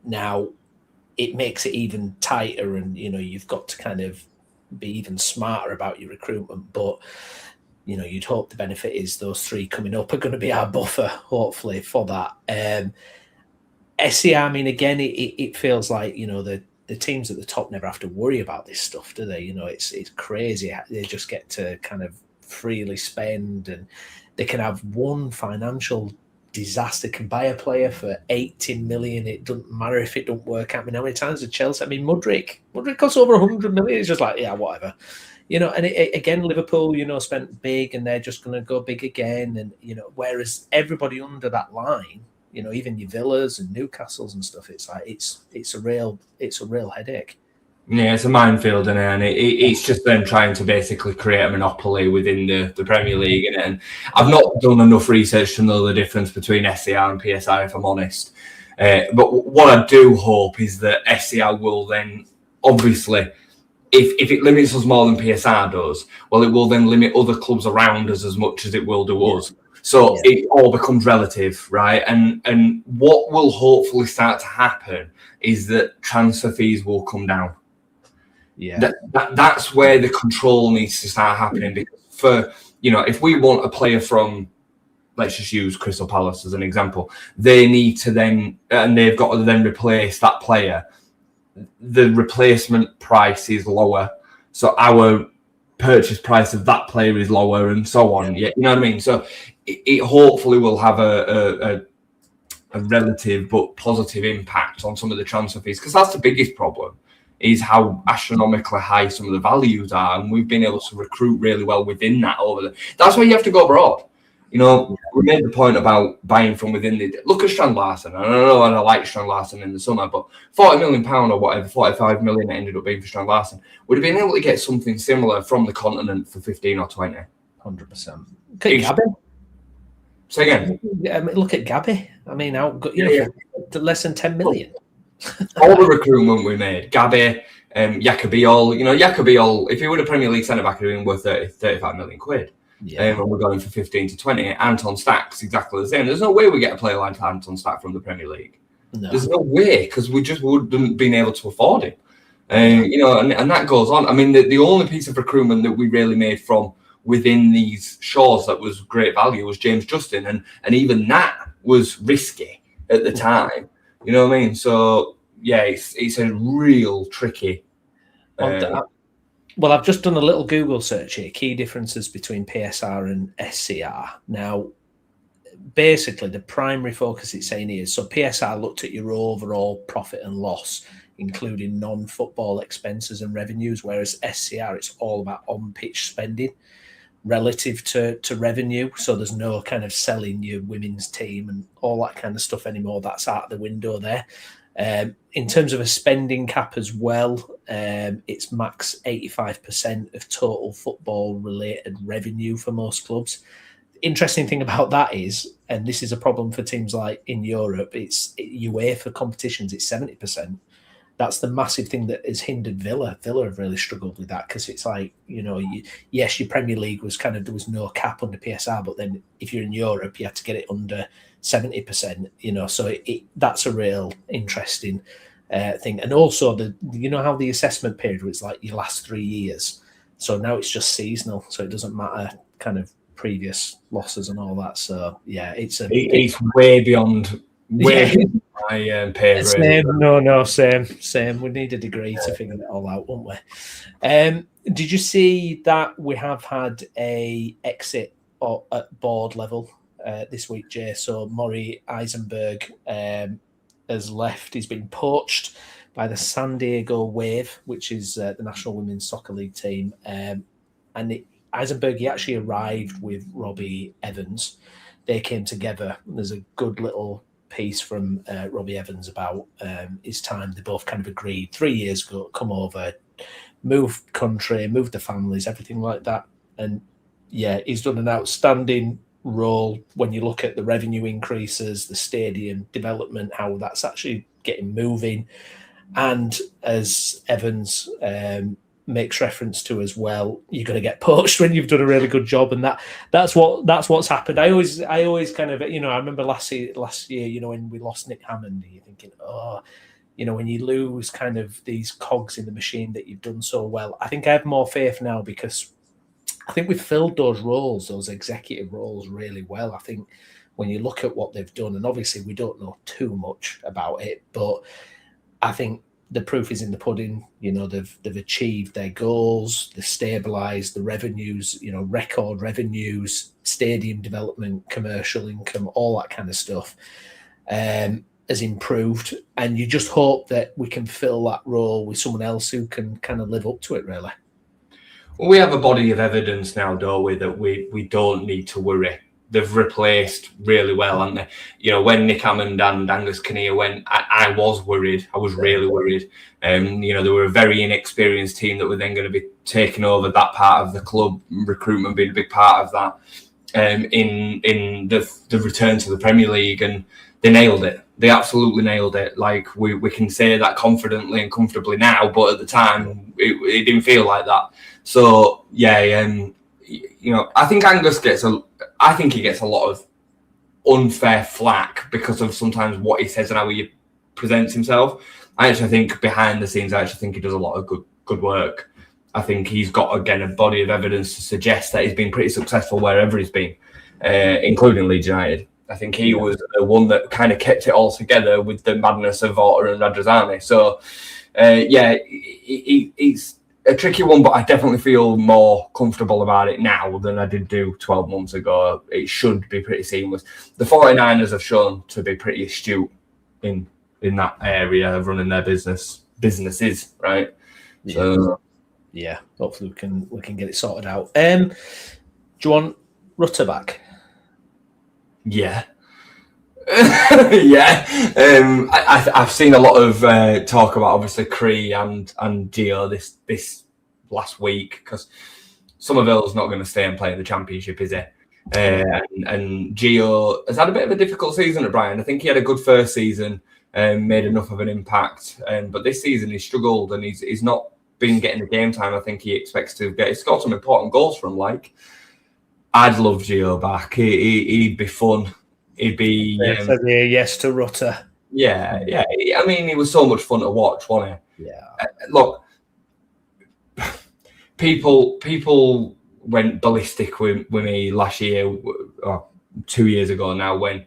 Now, it makes it even tighter, and, you know, you've got to kind of be even smarter about your recruitment. But, you know, you'd hope the benefit is those three coming up are going to be our buffer, hopefully, for that. SCR, I mean, again, it feels like, you know, the teams at the top never have to worry about this stuff, do they? You know, it's crazy. They just get to kind of freely spend, and they can have one financial disaster, can buy a player for 80 million. It doesn't matter if it don't work out. I mean, how many times did Chelsea? I mean, Mudryk costs over 100 million. It's just like, yeah, whatever. You know, and again, Liverpool, you know, spent big, and they're just going to go big again. And, you know, whereas everybody under that line, you know, even your Villas and Newcastles and stuff, it's like it's a real headache. Yeah, it's a minefield, isn't it? And it's just them trying to basically create a monopoly within the Premier League. And I've not done enough research to know the difference between SCR and PSR, if I'm honest. But what I do hope is that SCR will then obviously if it limits us more than PSR does, well, it will then limit other clubs around us as much as it will do us. So it all becomes relative, right? And what will hopefully start to happen is that transfer fees will come down. Yeah, that's where the control needs to start happening. Because for, you know, if we want a player from, let's just use Crystal Palace as an example, they need to then, and they've got to then replace that player. The replacement price is lower, so our purchase price of that player is lower, and so on. Yeah, you know what I mean. So it hopefully will have a relative but positive impact on some of the transfer fees, because that's the biggest problem, is how astronomically high some of the values are, and we've been able to recruit really well within that over there. That's why you have to go abroad. You know, we made the point about buying from within the... Look at Strand Larsen. I don't know, and I like Strand Larsen in the summer, but £40 million or whatever, 45 million it ended up being for Strand Larsen, would have been able to get something similar from the continent for 15 or 20. 100%. Look at Gabby. Say again. Look at Gabby. I mean, less than 10 million. All the recruitment we made, Gabby, Jacobiol, you know, Jacobiol, if he were a Premier League centre-back, he'd have been worth 35 million quid. Yeah. And we're going for 15 to 20. Anton Stack's exactly the same. There's no way we get a player like Anton Stack from the Premier League. No. There's no way, because we just wouldn't been able to afford him. You know, and that goes on. I mean, the only piece of recruitment that we really made from within these shores that was great value was James Justin, and even that was risky at the time. You know what I mean? So yeah, it's a real tricky. Well, I've just done a little Google search here. Key differences between PSR and SCR. Now, basically, the primary focus it's saying is, so PSR looked at your overall profit and loss, including non-football expenses and revenues, whereas SCR, it's all about on-pitch spending relative to revenue. So there's no kind of selling your women's team and all that kind of stuff anymore. That's out of the window there. In terms of a spending cap as well, it's max 85% of total football-related revenue for most clubs. The interesting thing about that is, and this is a problem for teams like in Europe, it's UEFA competitions, it's 70%. That's the massive thing that has hindered Villa. Villa have really struggled with that, because it's like, you know, yes, your Premier League was kind of, there was no cap under PSR, but then if you're in Europe, you had to get it under 70%, you know, so that's a real interesting thing. And also, you know how the assessment period was like your last 3 years, so now it's just seasonal, so it doesn't matter kind of previous losses and all that. So yeah, it's way beyond my pay grade. Same. We need a degree to figure it all out, won't we? Did you see that we have had a exit at board level this week, Jay? So Maury Eisenberg has left. He's been poached by the San Diego Wave, which is the National Women's Soccer League team. Eisenberg, he actually arrived with Robbie Evans. They came together. There's a good little piece from Robbie Evans about his time. They both kind of agreed 3 years ago, come over, move country, move the families, everything like that. And yeah, he's done an outstanding role when you look at the revenue increases, the stadium development, how that's actually getting moving. And as Evans makes reference to as well, you're going to get poached when you've done a really good job, and that's what's happened. I always kind of, you know, I remember last year, you know, when we lost Nick Hammond, you're thinking, oh, you know, when you lose kind of these cogs in the machine that you've done so well. I think I have more faith now, because I think we've filled those roles, those executive roles, really well. I think when you look at what they've done, and obviously we don't know too much about it, but I think the proof is in the pudding. You know, they've achieved their goals, they've stabilised the revenues, you know, record revenues, stadium development, commercial income, all that kind of stuff has improved. And you just hope that we can fill that role with someone else who can kind of live up to it, really. Well, we have a body of evidence now, don't we, that we don't need to worry. They've replaced really well, haven't they? You know, when Nick Hammond and Angus Kinnear went, I was worried. I was really worried. You know, they were a very inexperienced team that were then going to be taking over that part of the club, recruitment being a big part of that, in the return to the Premier League, and they nailed it. They absolutely nailed it. Like we can say that confidently and comfortably now, but at the time it didn't feel like that. So yeah, I think Angus gets he gets a lot of unfair flack because of sometimes what he says and how he presents himself. I actually think behind the scenes, he does a lot of good work. I think he's got, again, a body of evidence to suggest that he's been pretty successful wherever he's been, including Leeds United. I think he was the one that kind of kept it all together with the madness of Orta and Radrizzani. So, it's a tricky one, but I definitely feel more comfortable about it now than I did do 12 months ago. It should be pretty seamless. The 49ers have shown to be pretty astute in that area of running their businesses, right? Yeah. So, yeah, hopefully we can get it sorted out. Do you want Rutter back? Yeah. Yeah. I've seen a lot of talk about obviously Cree and Gio this last week, because Somerville's not going to stay and play in the Championship, is he? And Gio has had a bit of a difficult season at Brighton. I think he had a good first season and made enough of an impact, but this season he struggled and he's not been getting the game time I think he expects to get. He's got some important goals from. Like, I'd love Gio back. He'd be fun. He'd be yes to Rutter. Yeah. I mean, he was so much fun to watch, wasn't he? Yeah. Look, people went ballistic with me last year, or 2 years ago now, when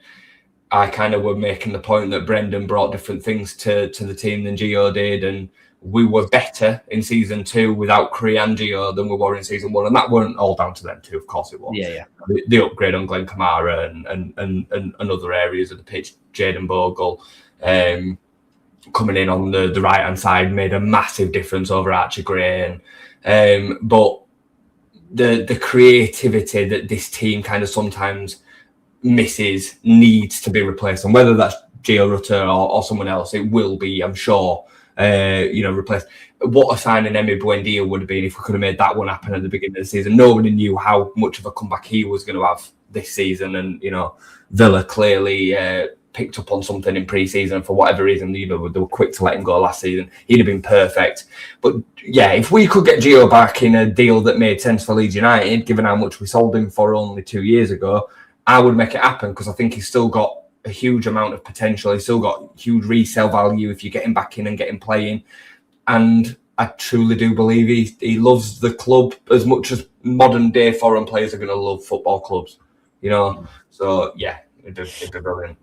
I kind of were making the point that Brendan brought different things to the team than Gio did, and we were better in season 2 without Cree and Gio than we were in season 1, and that weren't all down to them too. Of course, it was. Yeah. The upgrade on Glenn Kamara and other areas of the pitch, Jayden Bogle coming in on the right hand side made a massive difference over Archie Gray, but the creativity that this team kind of sometimes misses needs to be replaced, and whether that's Gio Rutter or someone else, it will be, I'm sure. Replaced. What a signing Emi Buendia would have been if we could have made that one happen at the beginning of the season. Nobody knew how much of a comeback he was going to have this season, and Villa clearly picked up on something in pre-season for whatever reason. They were quick to let him go last season. He'd have been perfect. But yeah, if we could get Gio back in a deal that made sense for Leeds United, given how much we sold him for only 2 years ago, I would make it happen, because I think he's still got a huge amount of potential. He's still got huge resale value if you get him back in and get him playing. And I truly do believe he loves the club as much as modern day foreign players are going to love football clubs. So yeah, it'd be brilliant.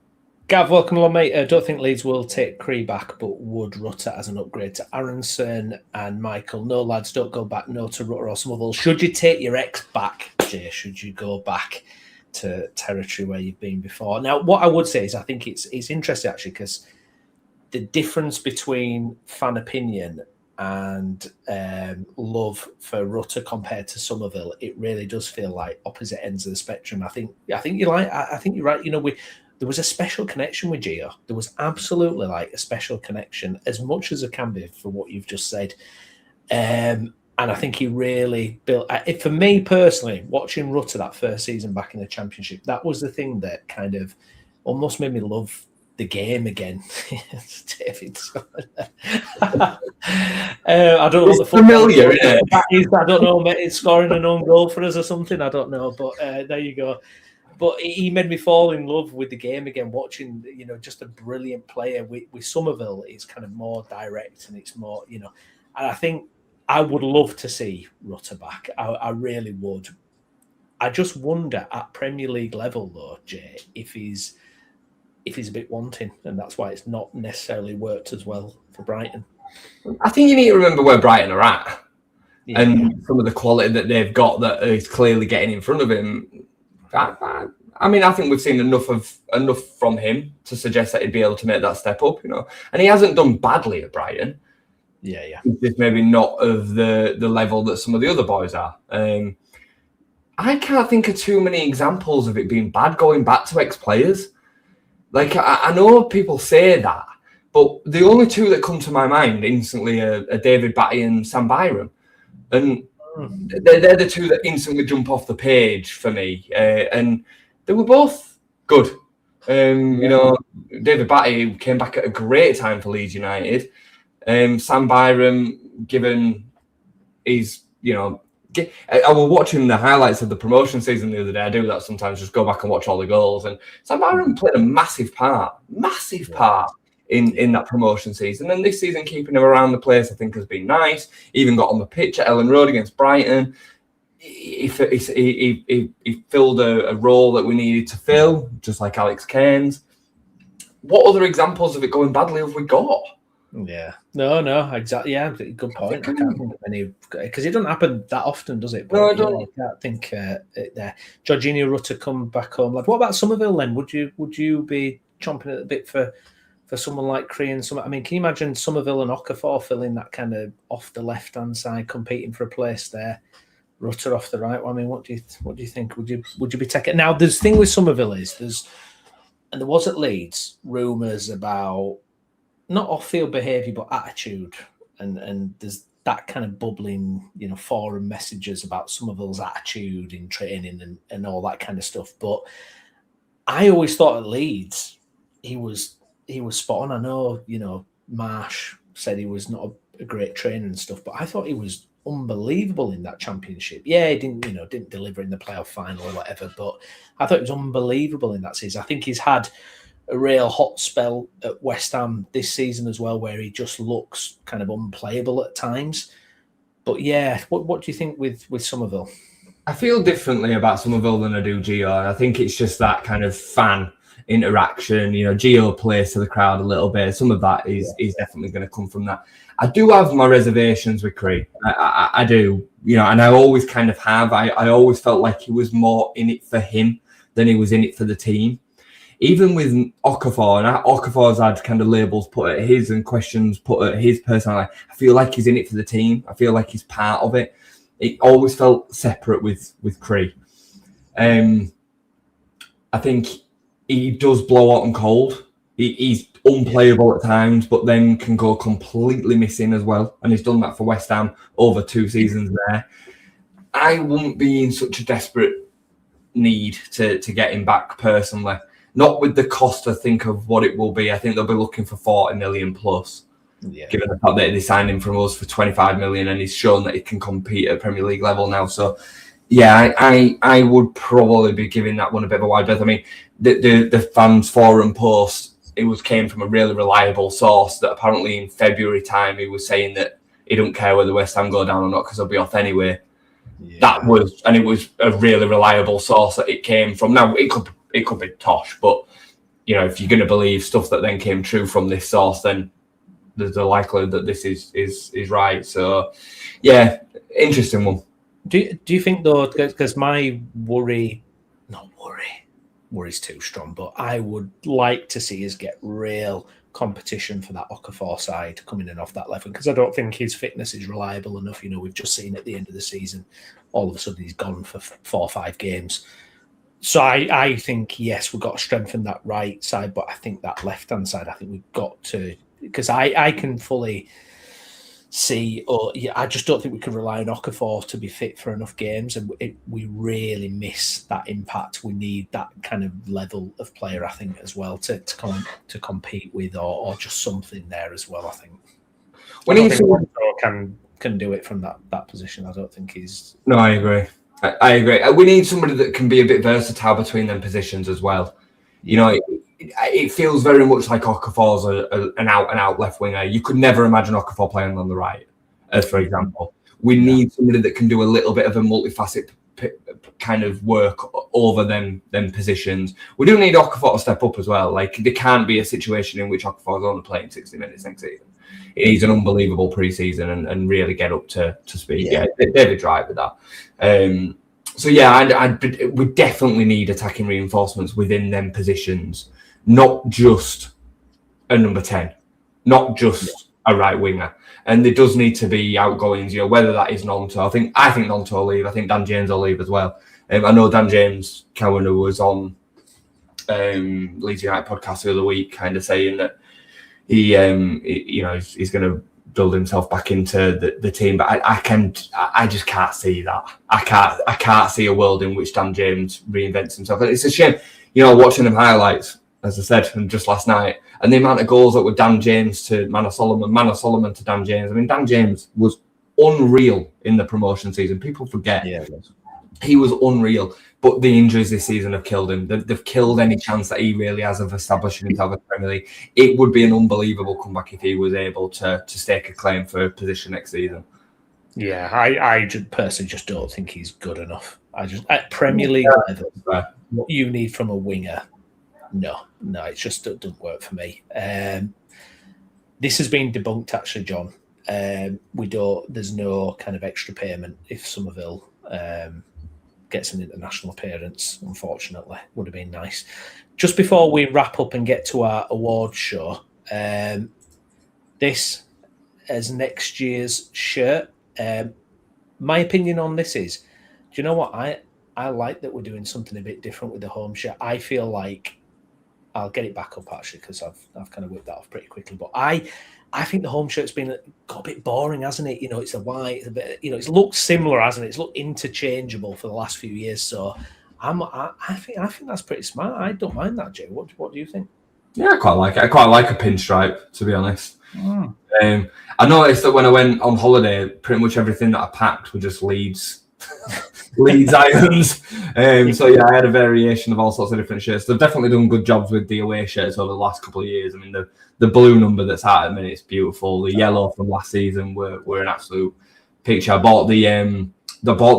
Gav, welcome along, mate. I don't think Leeds will take Cree back, but would Rutter as an upgrade to Aronson. And Michael, no lads, don't go back. No to Rutter or Somerville. Should you take your ex back, Jay? Should you go back to territory where you've been before? Now, what I would say is I think it's interesting, actually, because the difference between fan opinion and love for Rutter compared to Somerville, it really does feel like opposite ends of the spectrum. I think you're right. There was a special connection with Gio. There was absolutely like a special connection, as much as it can be for what you've just said. And I think he really built. For me personally, watching Rutter that first season back in the Championship, that was the thing that kind of almost made me love the game again. David, I don't know what the familiar is. I don't know. It's scoring an own goal for us or something. I don't know, but there you go. But he made me fall in love with the game again. Watching, just a brilliant player. With Somerville, it's kind of more direct and it's more, and I think. I would love to see Rutter back. I really would. I just wonder at Premier League level, though, Jay, if he's a bit wanting, and that's why it's not necessarily worked as well for Brighton. I think you need to remember where Brighton are at, and some of the quality that they've got that is clearly getting in front of him. I mean, I think we've seen enough from him to suggest that he'd be able to make that step up, And he hasn't done badly at Brighton. Yeah. It's maybe not of the level that some of the other boys are. I can't think of too many examples of it being bad going back to ex-players. Like, I know people say that, but the only two that come to my mind instantly are David Batty and Sam Byram. And they're the two that instantly jump off the page for me. And they were both good. You know, David Batty came back at a great time for Leeds United. Sam Byram, given his, you know, I was watching the highlights of the promotion season the other day. I do that sometimes, just go back and watch all the goals. And Sam Byram played a massive part in that promotion season. And this season, keeping him around the place, I think, has been nice. Even got on the pitch at Ellen Road against Brighton. He filled a role that we needed to fill, just like Alex Cairns. What other examples of it going badly have we got? Yeah, no, exactly. Yeah, good point. I can't think of any, because it doesn't happen that often, does it? But, no, I don't. I can't think there. Jorginho Rutter come back home. Like, what about Somerville then? Would you be chomping at the bit for someone like Cree and some? I mean, can you imagine Somerville and Okafor filling that kind of off the left hand side, competing for a place there? Rutter off the right. Well, I mean, what do you think? Would you be taking? Now, the thing with Somerville is there was at Leeds rumours about not off-field behaviour, but attitude, and there's that kind of bubbling, you know, forum messages about Somerville's attitude in training and all that kind of stuff. But I always thought at Leeds he was spot on. I know, you know, Marsh said he was not a great trainer and stuff, but I thought he was unbelievable in that championship. Yeah, he didn't deliver in the playoff final or whatever, but I thought he was unbelievable in that season. I think he's had a real hot spell at West Ham this season as well, where he just looks kind of unplayable at times. But yeah, what do you think with Somerville? I feel differently about Somerville than I do Gio. I think it's just that kind of fan interaction. You know, Gio plays to the crowd a little bit. Some of that is definitely going to come from that. I do have my reservations with Cree. I do, you know, and I always kind of have. I always felt like he was more in it for him than he was in it for the team. Even with Okafor, and Okafor's had kind of labels put at his and questions put at his personality, I feel like he's in it for the team. I feel like he's part of it. It always felt separate with Cree. I think he does blow out and cold. He's unplayable at times, but then can go completely missing as well. And he's done that for West Ham over 2 seasons there. I wouldn't be in such a desperate need to get him back personally. Not with the cost, I think, of what it will be. I think they'll be looking for 40 million plus, given the fact that they signed him from us for 25 million and he's shown that he can compete at Premier League level now. So, yeah, I would probably be giving that one a bit of a wide berth. I mean, the fans forum post, came from a really reliable source that apparently in February time he was saying that he don't care whether West Ham go down or not because they'll be off anyway. Yeah. It was a really reliable source that it came from. Now, it could be tosh, but you know, if you're going to believe stuff that then came true from this source, then there's a likelihood that this is right. So, yeah, interesting one. Do you think though? Because my worry's too strong, but I would like to see us get real competition for that Okafor side coming in off that level, because I don't think his fitness is reliable enough. You know, we've just seen at the end of the season, all of a sudden he's gone for 4 or 5 games. So I think, yes, we've got to strengthen that right side, but I think that left-hand side, I think we've got to, because I can fully see, I just don't think we can rely on Okafor to be fit for enough games, and we really miss that impact. We need that kind of level of player, I think, as well, to compete with, or just something there as well, I think. I don't think Okafor can do it from that position. I don't think he's... No, I agree. I agree. We need somebody that can be a bit versatile between them positions as well. You know, it feels very much like Okafor's an out-and-out left winger. You could never imagine Okafor playing on the right, for example. We need somebody that can do a little bit of a multifaceted kind of work over them positions. We do need Okafor to step up as well. Like, there can't be a situation in which Okafor's only playing 60 minutes next season. He's an unbelievable pre-season and really get up to speed. Yeah, David right with that. So yeah, we definitely need attacking reinforcements within them positions, not just a number 10, not just a right winger. And there does need to be outgoings, you know, whether that is Nonto. I think Nonto will leave. I think Dan James will leave as well. I know Dan James Cowan, who was on Leeds United podcast the other week, kind of saying that he's going to build himself back into the team, but I just can't see that. I can't see a world in which Dan James reinvents himself. And it's a shame, you know, watching them highlights. as I said, and just last night, and the amount of goals that were Dan James to Manor Solomon to Dan James. I mean, Dan James was unreal in the promotion season. People forget. Yeah, he was unreal. But the injuries this season have killed him. They've killed any chance that he really has of establishing himself in the Premier League. It would be an unbelievable comeback if he was able to stake a claim for a position next season. Yeah, I personally just don't think he's good enough. At Premier League level, what you need from a winger, no, it just doesn't work for me. This has been debunked, actually, John. There's no kind of extra payment if Somerville gets an international appearance. Unfortunately, would have been nice. Just before we wrap up and get to our awards show, this as next year's shirt. My opinion on this is, do you know what? I like that we're doing something a bit different with the home shirt. I feel like I'll get it back up actually because I've kind of whipped that off pretty quickly. But I think the home shirt's got a bit boring, hasn't it? You know, it's a white, it's a bit, you know, it's looked similar, hasn't it? It's looked interchangeable for the last few years. So I think that's pretty smart. I don't mind that, Jay. What do you think? Yeah, I quite like it. I quite like a pinstripe, to be honest. I noticed that when I went on holiday, pretty much everything that I packed were just Leeds items. So yeah, I had a variation of all sorts of different shirts. They've definitely done good jobs with the away shirts over the last couple of years. I mean, the blue number that's out at the minute is beautiful. The yellow from last season were an absolute picture. I bought the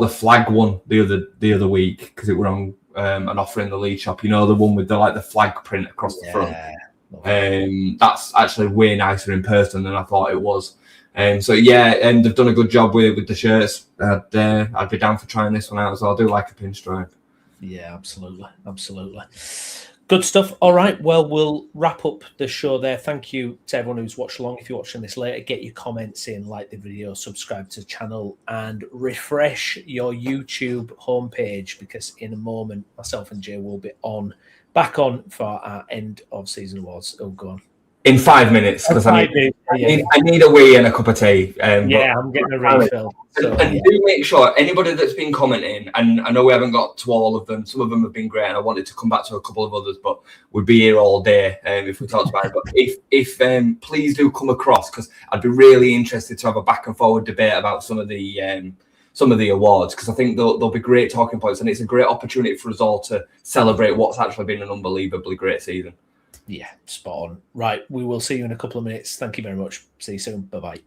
flag one the other week because it were on an offer in the Leeds shop. You know, the one with the flag print across the front. That's actually way nicer in person than I thought it was. So yeah, and they've done a good job with the shirts. I'd be down for trying this one out as well. I do like a pinstripe. Yeah, absolutely. Good stuff. All right, well, we'll wrap up the show there. Thank you to everyone who's watched along. If you're watching this later, get your comments in, like the video, subscribe to the channel, and refresh your YouTube homepage because in a moment, myself and Jay will be back on for our end of season awards. Oh, go on. In 5 minutes, because I need a wee and a cup of tea. I'm getting a refill. And do make sure anybody that's been commenting, and I know we haven't got to all of them. Some of them have been great, and I wanted to come back to a couple of others, but we'd be here all day if we talked about it. But if please do come across, because I'd be really interested to have a back and forward debate about some of the awards, because I think they'll be great talking points, and it's a great opportunity for us all to celebrate what's actually been an unbelievably great season. Yeah, spot on. Right, we will see you in a couple of minutes. Thank you very much. See you soon. Bye-bye.